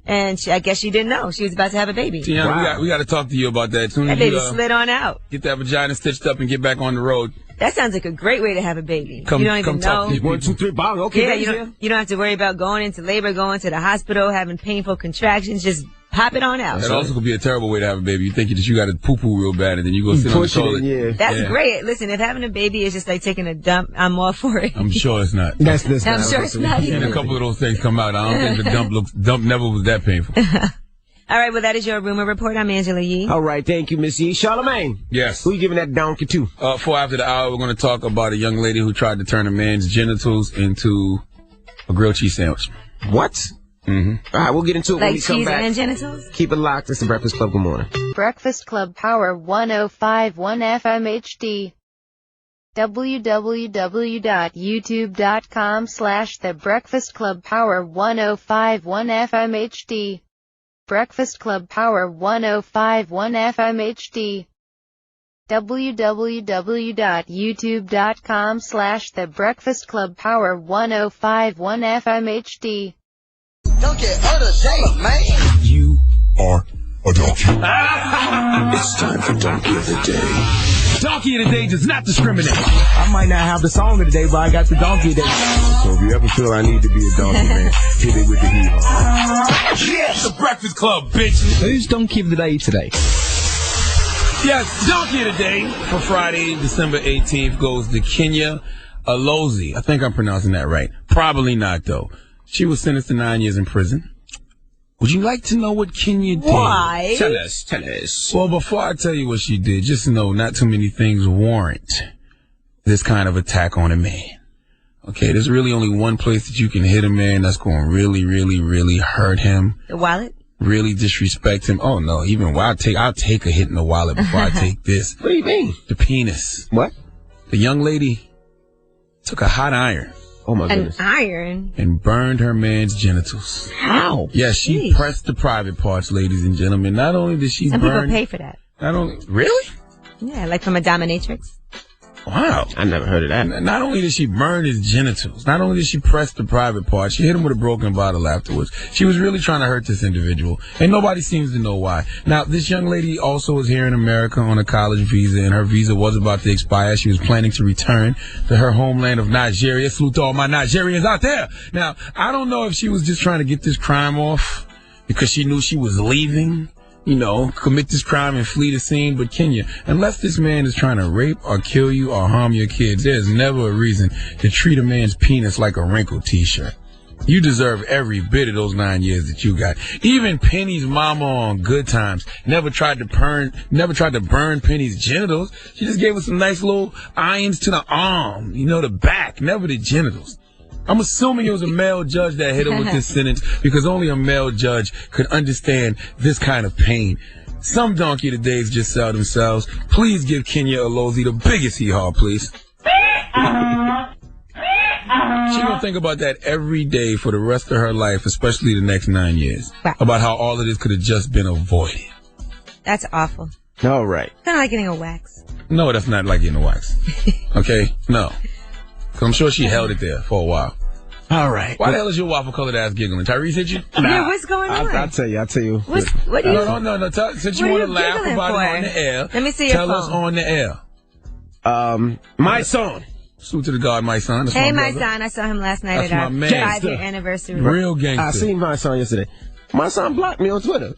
And I guess she didn't know she was about to have a baby.
Tiana, we got to talk to you about that. As soon as
that baby slid on out.
Get that vagina stitched up and get back on the road.
That sounds like a great way to have a baby.
You don't
even know.
1, 2, 3, bang. Okay.
Yeah, you don't have to worry about going into labor, going to the hospital, having painful contractions. Just pop it on out.
That also could be a terrible way to have a baby. You think that you got to poo-poo real bad, and then you go sit on the toilet.
That's great. Listen, if having a baby is just like taking a dump, I'm all for it.
I'm sure it's not.
That's
I'm sure it's not either.
And a couple of those things come out. I don't think the dump never was that painful.
All right, well, that is your rumor report. I'm Angela Yee.
All right, thank you, Miss Yee. Charlamagne.
Yes.
Who you giving that donkey to?
4 after the hour, we're going to talk about a young lady who tried to turn a man's genitals into a grilled cheese sandwich.
What?
Mm-hmm.
All right, we'll get into it when we come
cheese
back.
and genitals?
Keep it locked. It's the Breakfast Club. Good morning.
Breakfast Club Power 105.1 FM HD. www.youtube.com/The Breakfast Club Power 105.1 FM HD. Breakfast Club Power 105.1 FM HD. www.youtube.com/The Breakfast Club Power 105.1 FM HD.
Don't get other day, man.
You are a donkey.
It's time for Donkey of the Day.
Donkey of the Day does not discriminate.
I might not have the song of the day, but I got the donkey of the day.
So if you ever feel I need to be a donkey, man, hit it with the heat.
Yes, the Breakfast Club, bitch.
Who's donkey of the day today?
Yes, Donkey of the Day for Friday, December 18th goes to Kenya Alozi. I think I'm pronouncing that right. Probably not, though. She was sentenced to 9 years in prison. Would you like to know what Kenya did?
Why?
Tell us.
Well, before I tell you what she did, just know not too many things warrant this kind of attack on a man. Okay, there's really only one place that you can hit a man that's going to really, really, really hurt him.
The wallet?
Really disrespect him. Oh, no, even I'll take a hit in the wallet before I take this.
What do you mean?
The penis.
What?
The young lady took a hot iron.
Oh, my goodness.
An iron?
And burned her man's genitals.
How?
Yeah, she pressed the private parts, ladies and gentlemen. Not only did she
Some
burn...
people pay for that.
Not only... Really?
Yeah, like from a dominatrix.
Wow.
I never heard of that.
Not only did she burn his genitals, not only did she press the private parts, she hit him with a broken bottle afterwards. She was really trying to hurt this individual, and nobody seems to know why. Now, this young lady also is here in America on a college visa, and her visa was about to expire. She was planning to return to her homeland of Nigeria. Salute to all my Nigerians out there. Now, I don't know if she was just trying to get this crime off because she knew she was leaving, commit this crime and flee the scene. But Kenya, unless this man is trying to rape or kill you or harm your kids, there's never a reason to treat a man's penis like a wrinkled t-shirt. You deserve every bit of those 9 years that you got. Even Penny's mama on Good Times never tried to burn Penny's genitals. She just gave her some nice little irons to the arm, the back, never the genitals. I'm assuming it was a male judge that hit him with this sentence because only a male judge could understand this kind of pain. Some donkey of the days just sell themselves. Please give Kenya Alozi the biggest hee-haw, please. She's going to think about that every day for the rest of her life, especially the next 9 years, about how all of this could have just been avoided.
That's awful.
All right.
Kind of like getting a wax.
No, that's not like getting a wax. Okay? No. I'm sure she held it there for a while.
All right.
Why the hell is your waffle-colored ass giggling? Tyrese hit you?
Yeah, what's going on?
I'll tell you.
What do you...
No. Since you want to laugh about it on the air,
let me see your phone.
Tell us on the air.
My son.
Salute to the God, my son. That's
hey,
my
son. I saw him last night
That's
at our
my
5-year anniversary.
Real gangster.
I seen my son yesterday. My son blocked me on Twitter.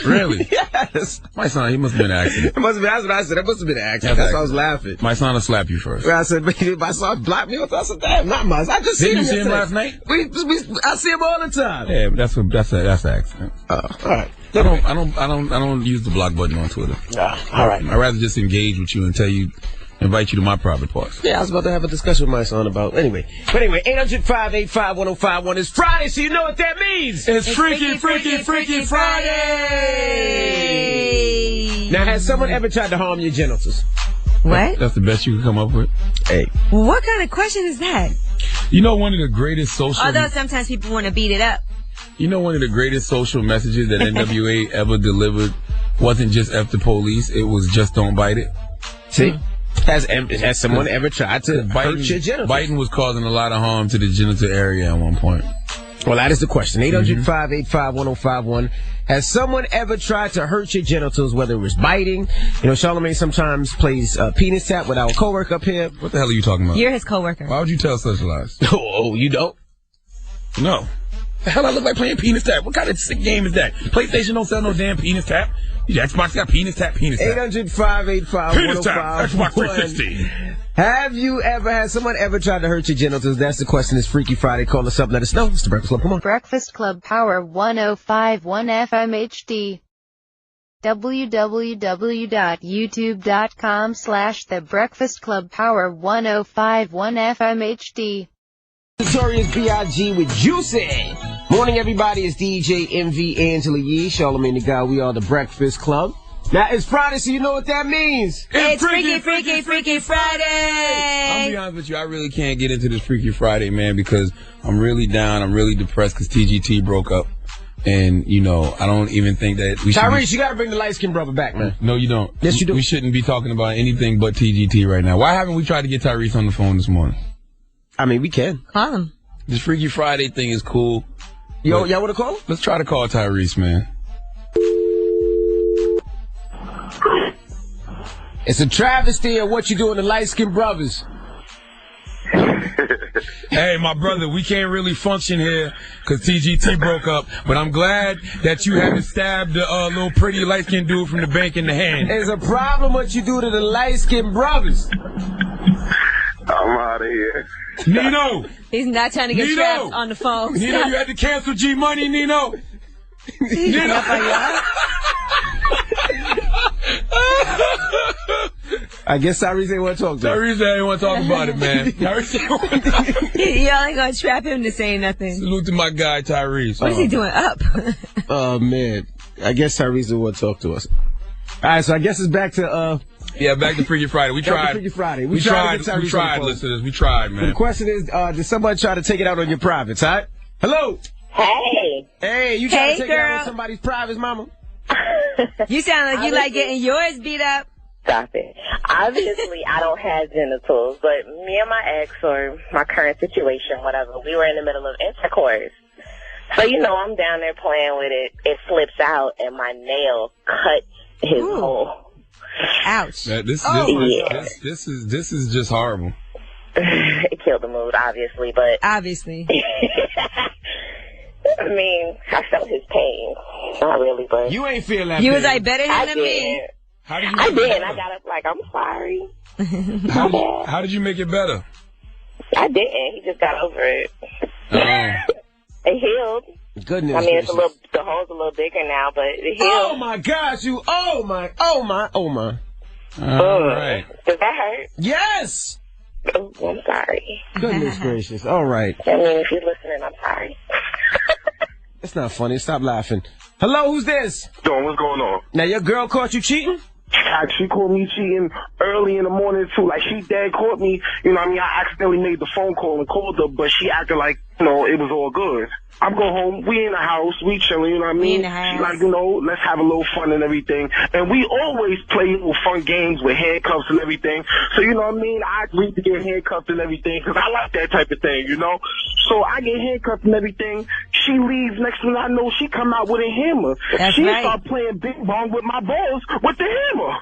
Really?
Yes.
My son, he must have been an accident.
That's what I said. That must have been an accident. That's why I was laughing.
My son will slap you first.
I said, my son blocked me. I said, damn, not much. I just seen him
Didn't you see him
yesterday.
last night?
I see him all the time.
Yeah, but that's an accident.
All right.
I don't use the block button on Twitter.
All right.
I'd rather just engage with you and invite you to my private parts.
Yeah, I was about to have a discussion with my son about anyway. But anyway, 800-585-1051 is Friday, so you know what that means.
It's Freaky Friday!
Now, has someone ever tried to harm your genitals?
What?
That's the best you can come up with?
Hey.
What kind of question is that?
One of the greatest social...
Although sometimes people want to beat it up.
One of the greatest social messages that NWA ever delivered wasn't just F the police, it was just don't bite it.
See? Has someone ever tried to hurt your genitals?
Biting was causing a lot of harm to the genital area at one point.
Well, that is the question. 800-585-1051. Has someone ever tried to hurt your genitals, whether it was biting? Charlamagne sometimes plays penis tap with our coworker up here.
What the hell are you talking about?
You're his coworker.
Why would you tell such lies?
Oh, you don't?
No. The hell I look like playing penis tap? What kind of sick game is that? PlayStation don't sell no damn penis tap. Xbox got penis tap.
800-585-1051.
Penis tap, Xbox 360.
Have you has someone ever tried to hurt your genitals? That's the question. It's Freaky Friday. Call us up. Let us know. It's the Breakfast Club. Come on.
Breakfast Club Power 105.1 FM HD. www.youtube.com/The Breakfast Club Power 105.1 FM HD.
Notorious B.I.G. with Juicy. Morning, everybody. It's DJ MV Angela Yee, Charlamagne the God. We are the Breakfast Club. Now, it's Friday, so you know what that means.
It's Freaky Friday.
I'll be honest with you, I really can't get into this Freaky Friday, man, because I'm really down. I'm really depressed because TGT broke up. And, you know, I don't even think that we should...
Tyrese, you got to bring the light-skinned brother back, man.
No, you don't.
Yes, you do.
We shouldn't be talking about anything but TGT right now. Why haven't we tried to get Tyrese on the phone this morning?
I mean, we can.
Call him.
This Freaky Friday thing is cool.
Y'all want to call him?
Let's try to call Tyrese, man.
It's a travesty of what you do in the light-skinned brothers.
Hey, my brother, we can't really function here because TGT broke up, but I'm glad that you haven't stabbed the little pretty light-skinned dude from the bank in the hand.
There's a problem what you do to the light-skinned brothers.
I'm out of here.
Nino!
He's not trying to get trapped on the phone.
Nino, you had to cancel G-Money, Nino. Nino.
I guess Tyrese ain't want to talk to him.
Tyrese ain't want to talk about it, man. Tyrese ain't want to talk about it.
You only gonna trap him to say nothing.
Salute to my guy, Tyrese.
What is he doing up?
Oh, man. I guess Tyrese didn't want to talk to us. All right, so I guess it's back to...
Yeah, back to Freaky Friday. We tried.
Freaky Friday.
We tried, listeners. We tried, man.
The question is, did somebody try to take it out on your privates, all right? Hello?
Hey.
Hey, you trying to take it out on somebody's privates, mama?
You sound like you like getting yours beat up.
Stop it. Obviously, I don't have genitals, but me and my ex, or my current situation, whatever, we were in the middle of intercourse. So, you know, I'm down there playing with it. It slips out, and my nail cut his hole.
Ouch.
This is just horrible.
It killed the mood, obviously, but...
Obviously.
I mean, I felt his pain. Not really, but...
You ain't feel that
You
pain.
was like, better him than me.
How did you
I did. I got up like, I'm sorry.
How did you make it better?
I didn't. He just got over it. It healed.
Goodness.
I mean, it's the hole's a little bigger now, but it healed.
Oh my gosh, oh my.
All right.
Does that hurt?
Yes.
Oh, I'm sorry.
Goodness gracious. All right.
I mean, if you're listening, I'm sorry.
It's not funny. Stop laughing. Hello, who's this?
Don, what's going on?
Now, your girl caught you cheating?
She caught me cheating early in the morning, too. Like, she dead caught me. You know what I mean? I accidentally made the phone call and called her, but she acted like, you know, it was all good. I'm going home. We in the house. We chilling, you know what I mean?
We in the house.
She like, you know, let's have a little fun and everything. And we always play little fun games with handcuffs and everything. So, you know what I mean? I agreed to get handcuffed and everything because I like that type of thing, you know? So I get handcuffed and everything. She leaves. Next thing I know, she come out with a hammer. She start playing bing bong with my balls with the hammer.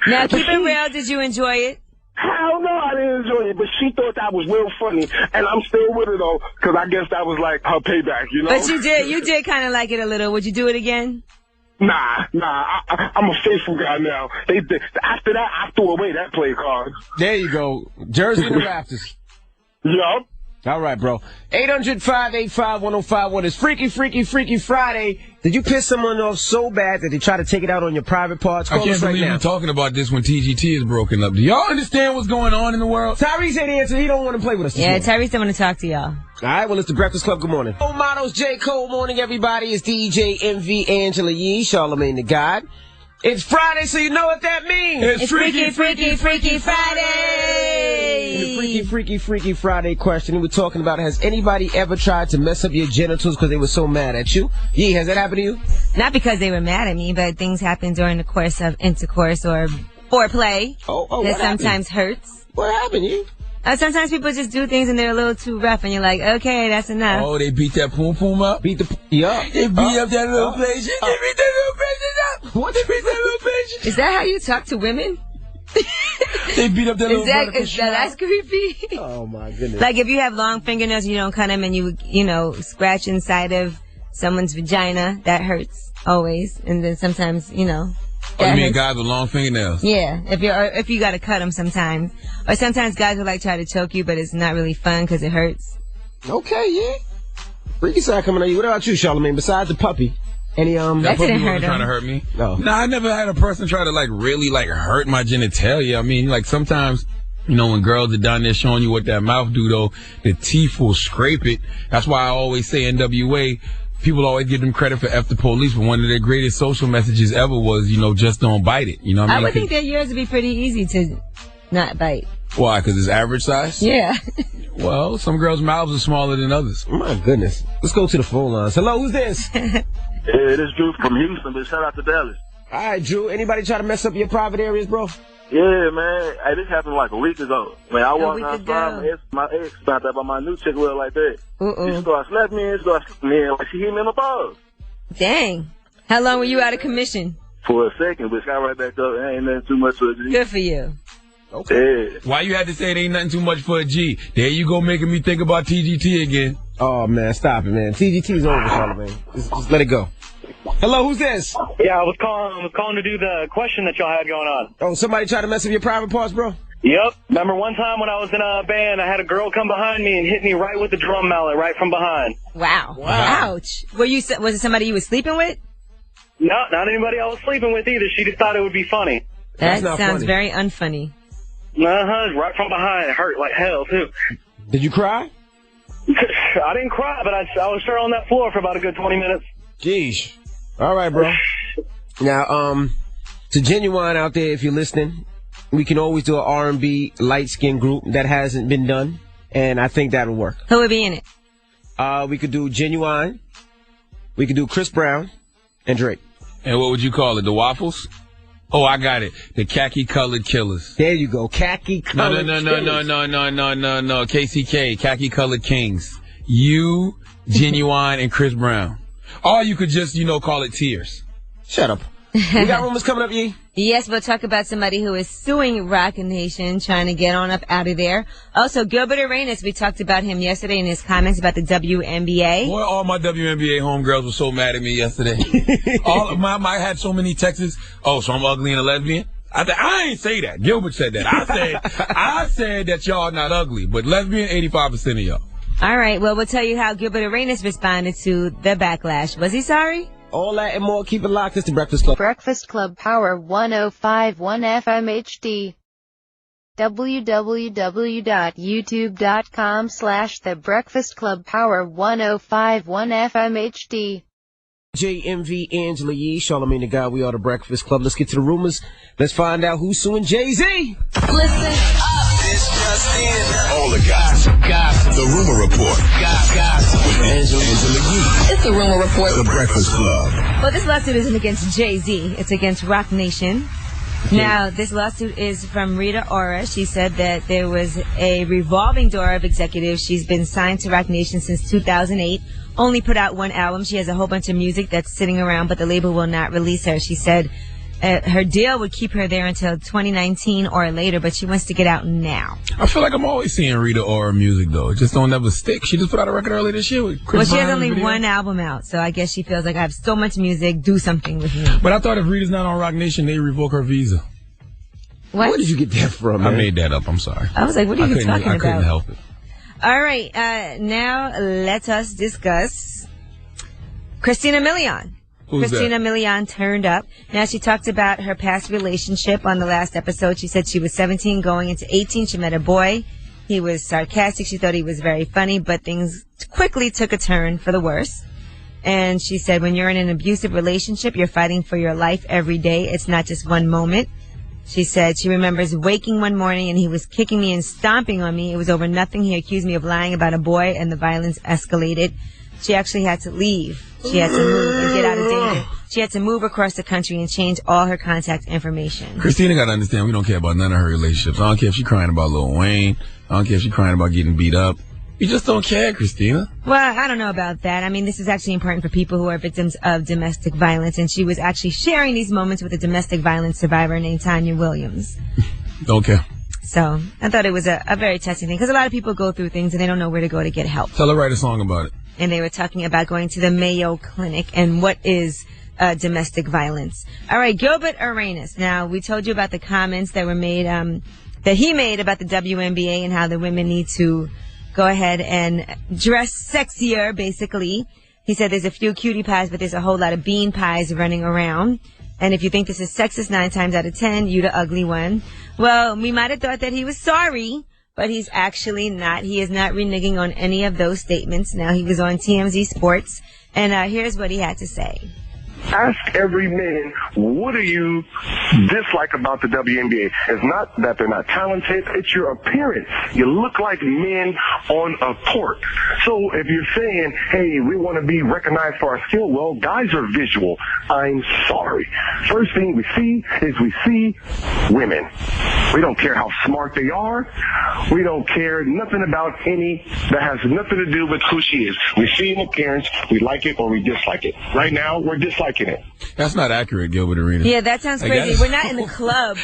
Now, keep it real. Did you enjoy it?
Hell no, I didn't enjoy it, but she thought that was real funny, and I'm still with her though, because I guess that was like her payback, you know?
But you did kind of like it a little. Would you do it again?
Nah, I'm a faithful guy now. After that, I threw away that play card.
There you go. Jersey and the Raptors.
Yup.
All right, bro. 800-585-1051 is Freaky Friday. Did you piss someone off so bad that they try to take it out on your private parts?
I can't believe you're talking about this when TGT is broken up. Do y'all understand what's going on in the world?
Tyrese ain't answer. He don't want to play with us this morning.
Tyrese don't want to talk to y'all.
All right, well, it's the Breakfast Club. Good morning. Old models, J. Cole. Morning, everybody. It's DJ MV Angela Yee, Charlamagne the God. It's Friday, so you know what that means.
It's Freaky Friday.
The Freaky Friday question. We're talking about, has anybody ever tried to mess up your genitals because they were so mad at you? Yee, has that happened to you?
Not because they were mad at me, but things happen during the course of intercourse or foreplay that sometimes hurts.
What happened, Yee?
Sometimes people just do things and they're a little too rough, and you're like, okay, that's enough.
Oh, they beat that poom poom up?
They beat
up that little patient. They beat that little patient up.
What? They beat that little patient?
Is that how you talk to women?
They beat up that little patient.
That's creepy.
Oh, my goodness.
Like, if you have long fingernails and you don't cut them and you know, scratch inside of someone's vagina, that hurts always. And then sometimes, you know,
Oh, you mean guys with long fingernails?
Yeah, if you gotta cut them sometimes. Or sometimes guys will like try to choke you, but it's not really fun because it hurts.
Okay, yeah. Freaky side coming on you. What about you, Charlamagne? Besides the puppy, any
that didn't hurt him.
Trying to hurt me?
No.
Nah, I never had a person try to really hurt my genitalia. I mean, sometimes, when girls are down there showing you what that mouth do, though, the teeth will scrape it. That's why I always say NWA. People always give them credit for F the police, but one of their greatest social messages ever was, just don't bite it. You know what I mean?
I would think that yours would be pretty easy to not bite.
Why? Because it's average size?
Yeah.
Well, some girls' mouths are smaller than others.
My goodness. Let's go to the phone lines. Hello, who's this?
Hey, this is Drew from Houston, but shout out to Dallas.
All right, Drew. Anybody try to mess up your private areas, bro?
Yeah, man. Hey, this happened like a week ago. Man, I walked outside, my ex found out about my new chick look like that. She started slapping me, like she hit me in the balls.
Dang. How long were you out of commission?
For a second, but got right back up. It ain't nothing too much for a G.
Good for you.
Okay. Yeah. Why you had to say it ain't nothing too much for a G? There you go, making me think about TGT again.
Oh, man, stop it, man. TGT's over, Charlamagne. Just let it go. Hello, who's this?
Yeah, I was calling to do the question that y'all had going on.
Oh, somebody tried to mess up your private parts, bro?
Yep. Remember one time when I was in a band, I had a girl come behind me and hit me right with the drum mallet right from behind.
Wow. Ouch. Was it somebody you were sleeping with?
No, not anybody I was sleeping with either. She just thought it would be funny.
That sounds very unfunny.
Right from behind. It hurt like hell, too.
Did you cry?
I didn't cry, but I was sure on that floor for about a good 20 minutes.
Jeez. All right, bro. Now, to Genuine out there, if you're listening, we can always do an R&B light-skinned group that hasn't been done, and I think that'll work.
Who would be in it?
We could do Genuine. We could do Chris Brown and Drake.
And what would you call it? The Waffles? Oh, I got it. The Khaki-Colored Killers.
There you go. Khaki-Colored Killers.
No. KCK. Khaki-Colored Kings. You, Genuine, and Chris Brown. Or you could just, call it Tears.
Shut up. We got rumors coming up, Yee?
Yes, we'll talk about somebody who is suing Rock Nation, trying to get on up out of there. Also, Gilbert Arenas, we talked about him yesterday in his comments about the WNBA.
Boy, all my WNBA homegirls were so mad at me yesterday. I had so many texts. Oh, so I'm ugly and a lesbian? I ain't say that. Gilbert said that. I said that y'all not ugly, but lesbian, 85% of y'all.
All right, well, we'll tell you how Gilbert Arenas responded to the backlash. Was he sorry?
All that and more. Keep it locked. It's the Breakfast Club.
Breakfast Club Power 1051 FM HD. www.youtube.com/The Breakfast Club Power 1051 FM HD.
JMV, Angela Yee, Charlamagne the Guy. We are the Breakfast Club. Let's get to the rumors. Let's find out who's suing Jay-Z.
Listen up.
All the gossip. The Rumor Report. Gossip with Angela Yee.
It's the Rumor Report.
The Breakfast Club.
Well, this lawsuit isn't against Jay-Z. It's against Rock Nation. Now, this lawsuit is from Rita Ora. She said that there was a revolving door of executives. She's been signed to Rock Nation since 2008. Only put out one album. She has a whole bunch of music that's sitting around, but the label will not release her. She said her deal would keep her there until 2019 or later, but she wants to get out now.
I feel like I'm always seeing Rita Ora music, though. It just don't ever stick. She just put out a record earlier this year with Chris
Brown. Well, she has only
video.
one album out, so I guess she feels like I have so much music, do something with me.
But I thought if Rita's not on Rock Nation, they revoke her visa.
What?
Where did you get that from, man?
I made that up. I'm sorry.
I was like, what are you talking about?
I couldn't help it.
All right. Now let us discuss Christina Milian. Christina Milian turned up. Now, she talked about her past relationship on the last episode. She said she was 17 going into 18. She met a boy. He was sarcastic. She thought he was very funny, but things quickly took a turn for the worse. And she said when you're in an abusive relationship, you're fighting for your life every day. It's not just one moment. She said she remembers waking one morning and he was kicking me and stomping on me. It was over nothing. He accused me of lying about a boy, and the violence escalated. She actually had to leave. She had to move and get out of danger. She had to move across the country and change all her contact information.
Christina got to understand we don't care about none of her relationships. I don't care if she's crying about Lil Wayne. I don't care if she's crying about getting beat up. You just don't care, Christina.
Well, I don't know about that. I mean, this is actually important for people who are victims of domestic violence, and she was actually sharing these moments with a domestic violence survivor named Tanya Williams.
Don't care.
So I thought it was a very touching thing, because a lot of people go through things and they don't know where to go to get help.
Tell her to write a song about it.
And they were talking about going to the Mayo Clinic and what is domestic violence. All right, Gilbert Arenas. Now, we told you about the comments that were made, that he made about the WNBA and how the women need to go ahead and dress sexier, basically. He said there's a few cutie pies, but there's a whole lot of bean pies running around. And if you think this is sexist 9 times out of 10, you the ugly one. Well, we might have thought that he was sorry, but he's actually not. He is not reneging on any of those statements. Now, he was on TMZ Sports, and here's what he had to say.
Ask every man, what do you dislike about the WNBA? It's not that they're not talented, it's your appearance. You look like men on a court. So if you're saying, hey, we want to be recognized for our skill, well, guys are visual. I'm sorry. First thing we see is we see women. We don't care how smart they are. We don't care nothing about any that has nothing to do with who she is. We see an appearance, we like it or we dislike it. Right now, we're disliking it.
That's not accurate, Gilbert Arenas.
Yeah, that sounds crazy. We're not in the club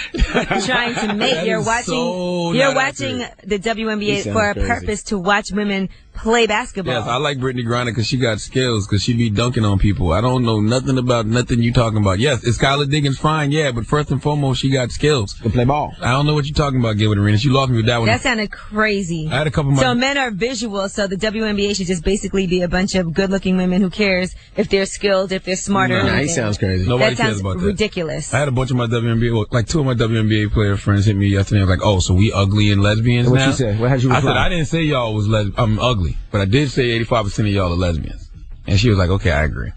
trying to mate. You're watching the WNBA for a purpose to watch women play basketball.
Yes, I like Brittany Griner because she got skills, because she be dunking on people. I don't know nothing about nothing you talking about. Yes, is Skylar Diggins fine? Yeah, but first and foremost, she got skills
to play ball.
I don't know what you're talking about, Gilbert Arenas. You lost me with that one.
That sounded crazy.
I had a couple of
So men are visual, so the WNBA should just basically be a bunch of good-looking women. Who cares if they're skilled, if they're smarter?
Nah, he sounds crazy.
Nobody
that
cares about that.
Ridiculous.
I had a bunch of my WNBA, like 2 of my WNBA player friends hit me yesterday. I was like, oh, so we ugly and lesbians
What
now?
you say? What had you
I
reply?
said, I didn't say y'all was I'm ugly, but I did say 85% of y'all are lesbians. And she was like, okay, I agree.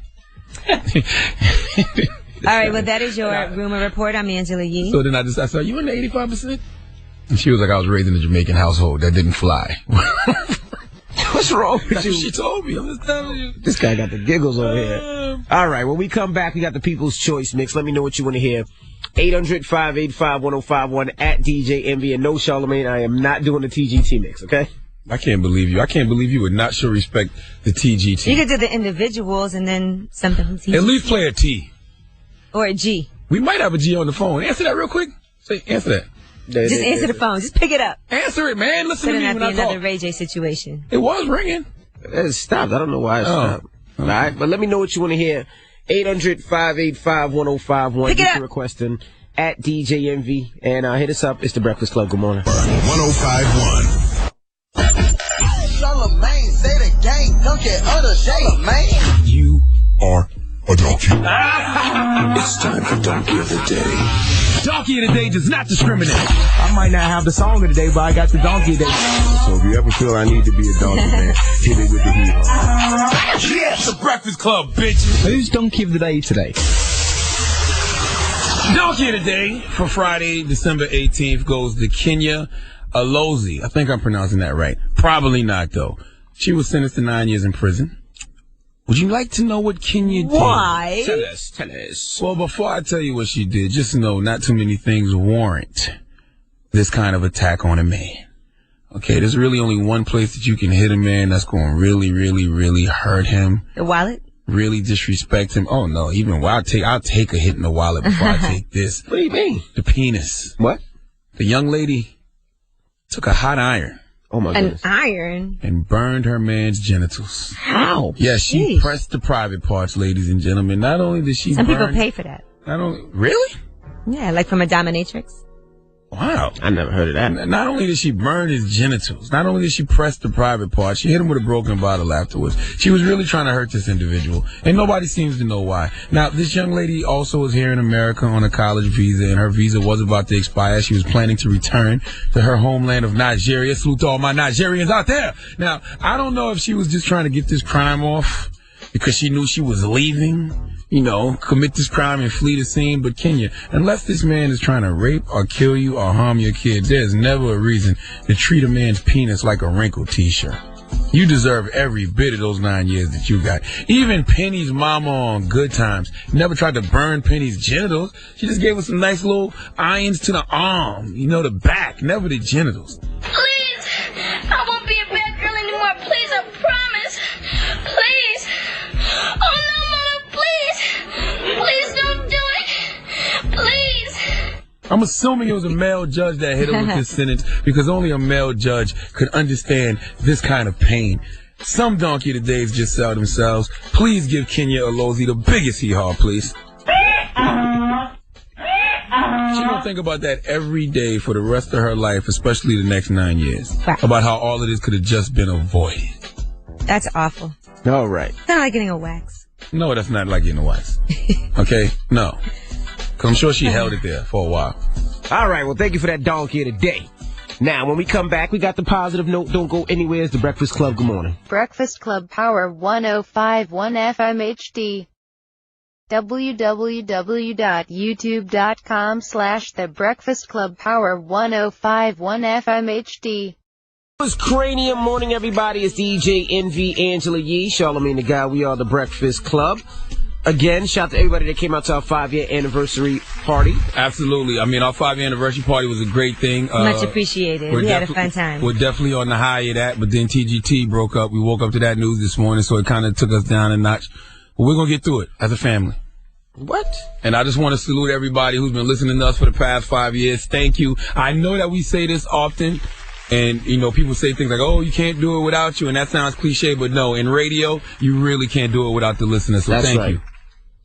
All right, well, that is your rumor report. I'm Angela Yee.
So then I said, you in the 85%? And she was like, I was raised in a Jamaican household. That didn't fly.
What's wrong with you?
She told me. I'm just telling you.
This guy got the giggles over here. All right, when we come back, we got the People's Choice mix. Let me know what you want to hear. 800-585-1051 at DJ Envy. And no, Charlamagne, I am not doing the TGT mix, okay?
I can't believe you. I can't believe you would not show respect to TGT.
You could do the individuals and then something from TGT.
At least play a T.
Or a G.
We might have a G on the phone. Answer that real quick. Answer that.
Just answer the phone. Just pick it up.
Answer it, man. Listen to me when I talk.
Another Ray J situation.
It was ringing.
It stopped. I don't know why it stopped. All right, but let me know what you want to hear. 800-585-1051.
Pick it
You
up.
can request them at DJ Envy. And hit us up. It's the Breakfast Club. Good morning.
1051.
Charlamagne, say the gang, don't get other Charlamagne.
You are a donkey. It's time for Donkey of the Day.
Donkey of the Day does not discriminate.
I might not have the song of the day, but I got the donkey of the day.
So if you ever feel I need to be a donkey, man, hit it with the heat.
Yes, the Breakfast Club, bitches.
Who's donkey of the day today?
Donkey of the Day for Friday, December 18th goes to Kenya Alozi. I think I'm pronouncing that right. Probably not, though. She was sentenced to 9 years in prison. Would you like to know what Kenya did?
Why?
Tell us.
Well, before I tell you what she did, just know not too many things warrant this kind of attack on a man. Okay, there's really only one place that you can hit a man that's going to really, really, really hurt him.
The wallet?
Really disrespect him. Oh, no, even I'll take a hit in the wallet before I take this.
What do you mean?
The penis.
What?
The young lady took a hot iron.
Oh, my goodness.
An iron?
And burned her man's genitals.
How?
Yeah, she pressed the private parts, ladies and gentlemen. Not only did she
Some
burn...
people pay for that.
Really?
Yeah, like from a dominatrix.
Wow.
I never heard of that.
Not only did she burn his genitals, not only did she press the private part, she hit him with a broken bottle afterwards. She was really trying to hurt this individual, and nobody seems to know why. Now, this young lady also is here in America on a college visa, and her visa was about to expire. She was planning to return to her homeland of Nigeria. Salute to all my Nigerians out there. Now, I don't know if she was just trying to get this crime off because she knew she was leaving, commit this crime and flee the scene. But Kenya, unless this man is trying to rape or kill you or harm your kid, there's never a reason to treat a man's penis like a wrinkled t-shirt. You deserve every bit of those 9 years that you got. Even Penny's mama on Good Times never tried to burn Penny's genitals. She just gave us some nice little irons to the arm, the back, never the genitals.
Please, I won't be a bad girl anymore. Please, I promise. Please. Oh, no, Mama, please. Please don't do it. Please.
I'm assuming it was a male judge that hit her with this sentence because only a male judge could understand this kind of pain. Some donkey todays just sell themselves. Please give Kenya Alozi the biggest hee-haw, please. She's going to think about that every day for the rest of her life, especially the next 9 years. Wow. About how all of this could have just been avoided.
That's awful.
All right.
It's not like getting a wax.
No, that's not like getting a wax. Okay? No. Because I'm sure she held it there for a while.
All right. Well, thank you for that donkey of the day. Now, when we come back, we got the positive note. Don't go anywhere. It's the Breakfast Club. Good morning.
Breakfast Club Power 105.1 FM HD. www.youtube.com/The Breakfast Club Power 105.1 FM HD.
It's Cranium Morning, everybody. It's DJ Envy, Angela Yee, Charlamagne the Guy. We are the Breakfast Club. Again, shout out to everybody that came out to our 5-year anniversary party.
Absolutely. I mean, our 5-year anniversary party was a great thing.
Much appreciated. We had a fun time.
We're definitely on the high of that, but then TGT broke up. We woke up to that news this morning, so it kind of took us down a notch. But we're going to get through it as a family.
What?
And I just want to salute everybody who's been listening to us for the past 5 years. Thank you. I know that we say this often, and, you know, people say things like, oh, you can't do it without you, and that sounds cliche, but no, in radio, you really can't do it without the listeners, so thank you.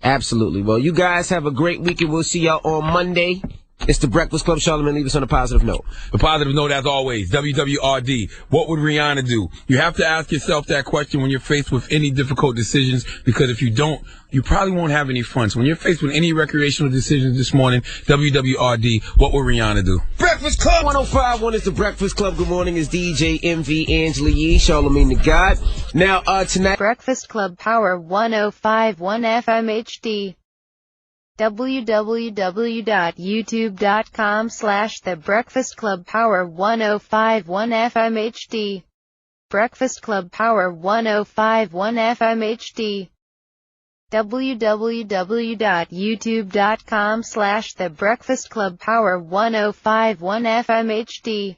Absolutely. Well, you guys have a great weekend. We'll see y'all on Monday. It's the Breakfast Club. Charlamagne, leave us on a positive note.
The positive note, as always, WWRD. What would Rihanna do? You have to ask yourself that question when you're faced with any difficult decisions, because if you don't, you probably won't have any fun. So when you're faced with any recreational decisions this morning, WWRD, what would Rihanna do?
Breakfast Club 105.1 is the Breakfast Club. Good morning. It's DJ MV, Angela Yee, Charlamagne the God. Now, tonight.
Breakfast Club Power 105.1 FM HD. www.youtube.com/The Breakfast Club Power 105.1 FM HD. Breakfast Club Power 105.1 FM HD. www.youtube.com/The Breakfast Club Power 105.1 FM HD.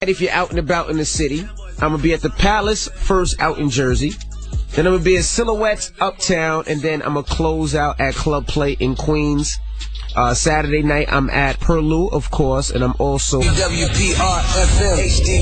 If you're out and about in the city, I'm going to be at the Palace first out in Jersey. Then I'm going to be at Silhouettes Uptown, and then I'm going to close out at Club Play in Queens. Saturday night, I'm at Perlu, of course, and I'm also... WPR FM HD.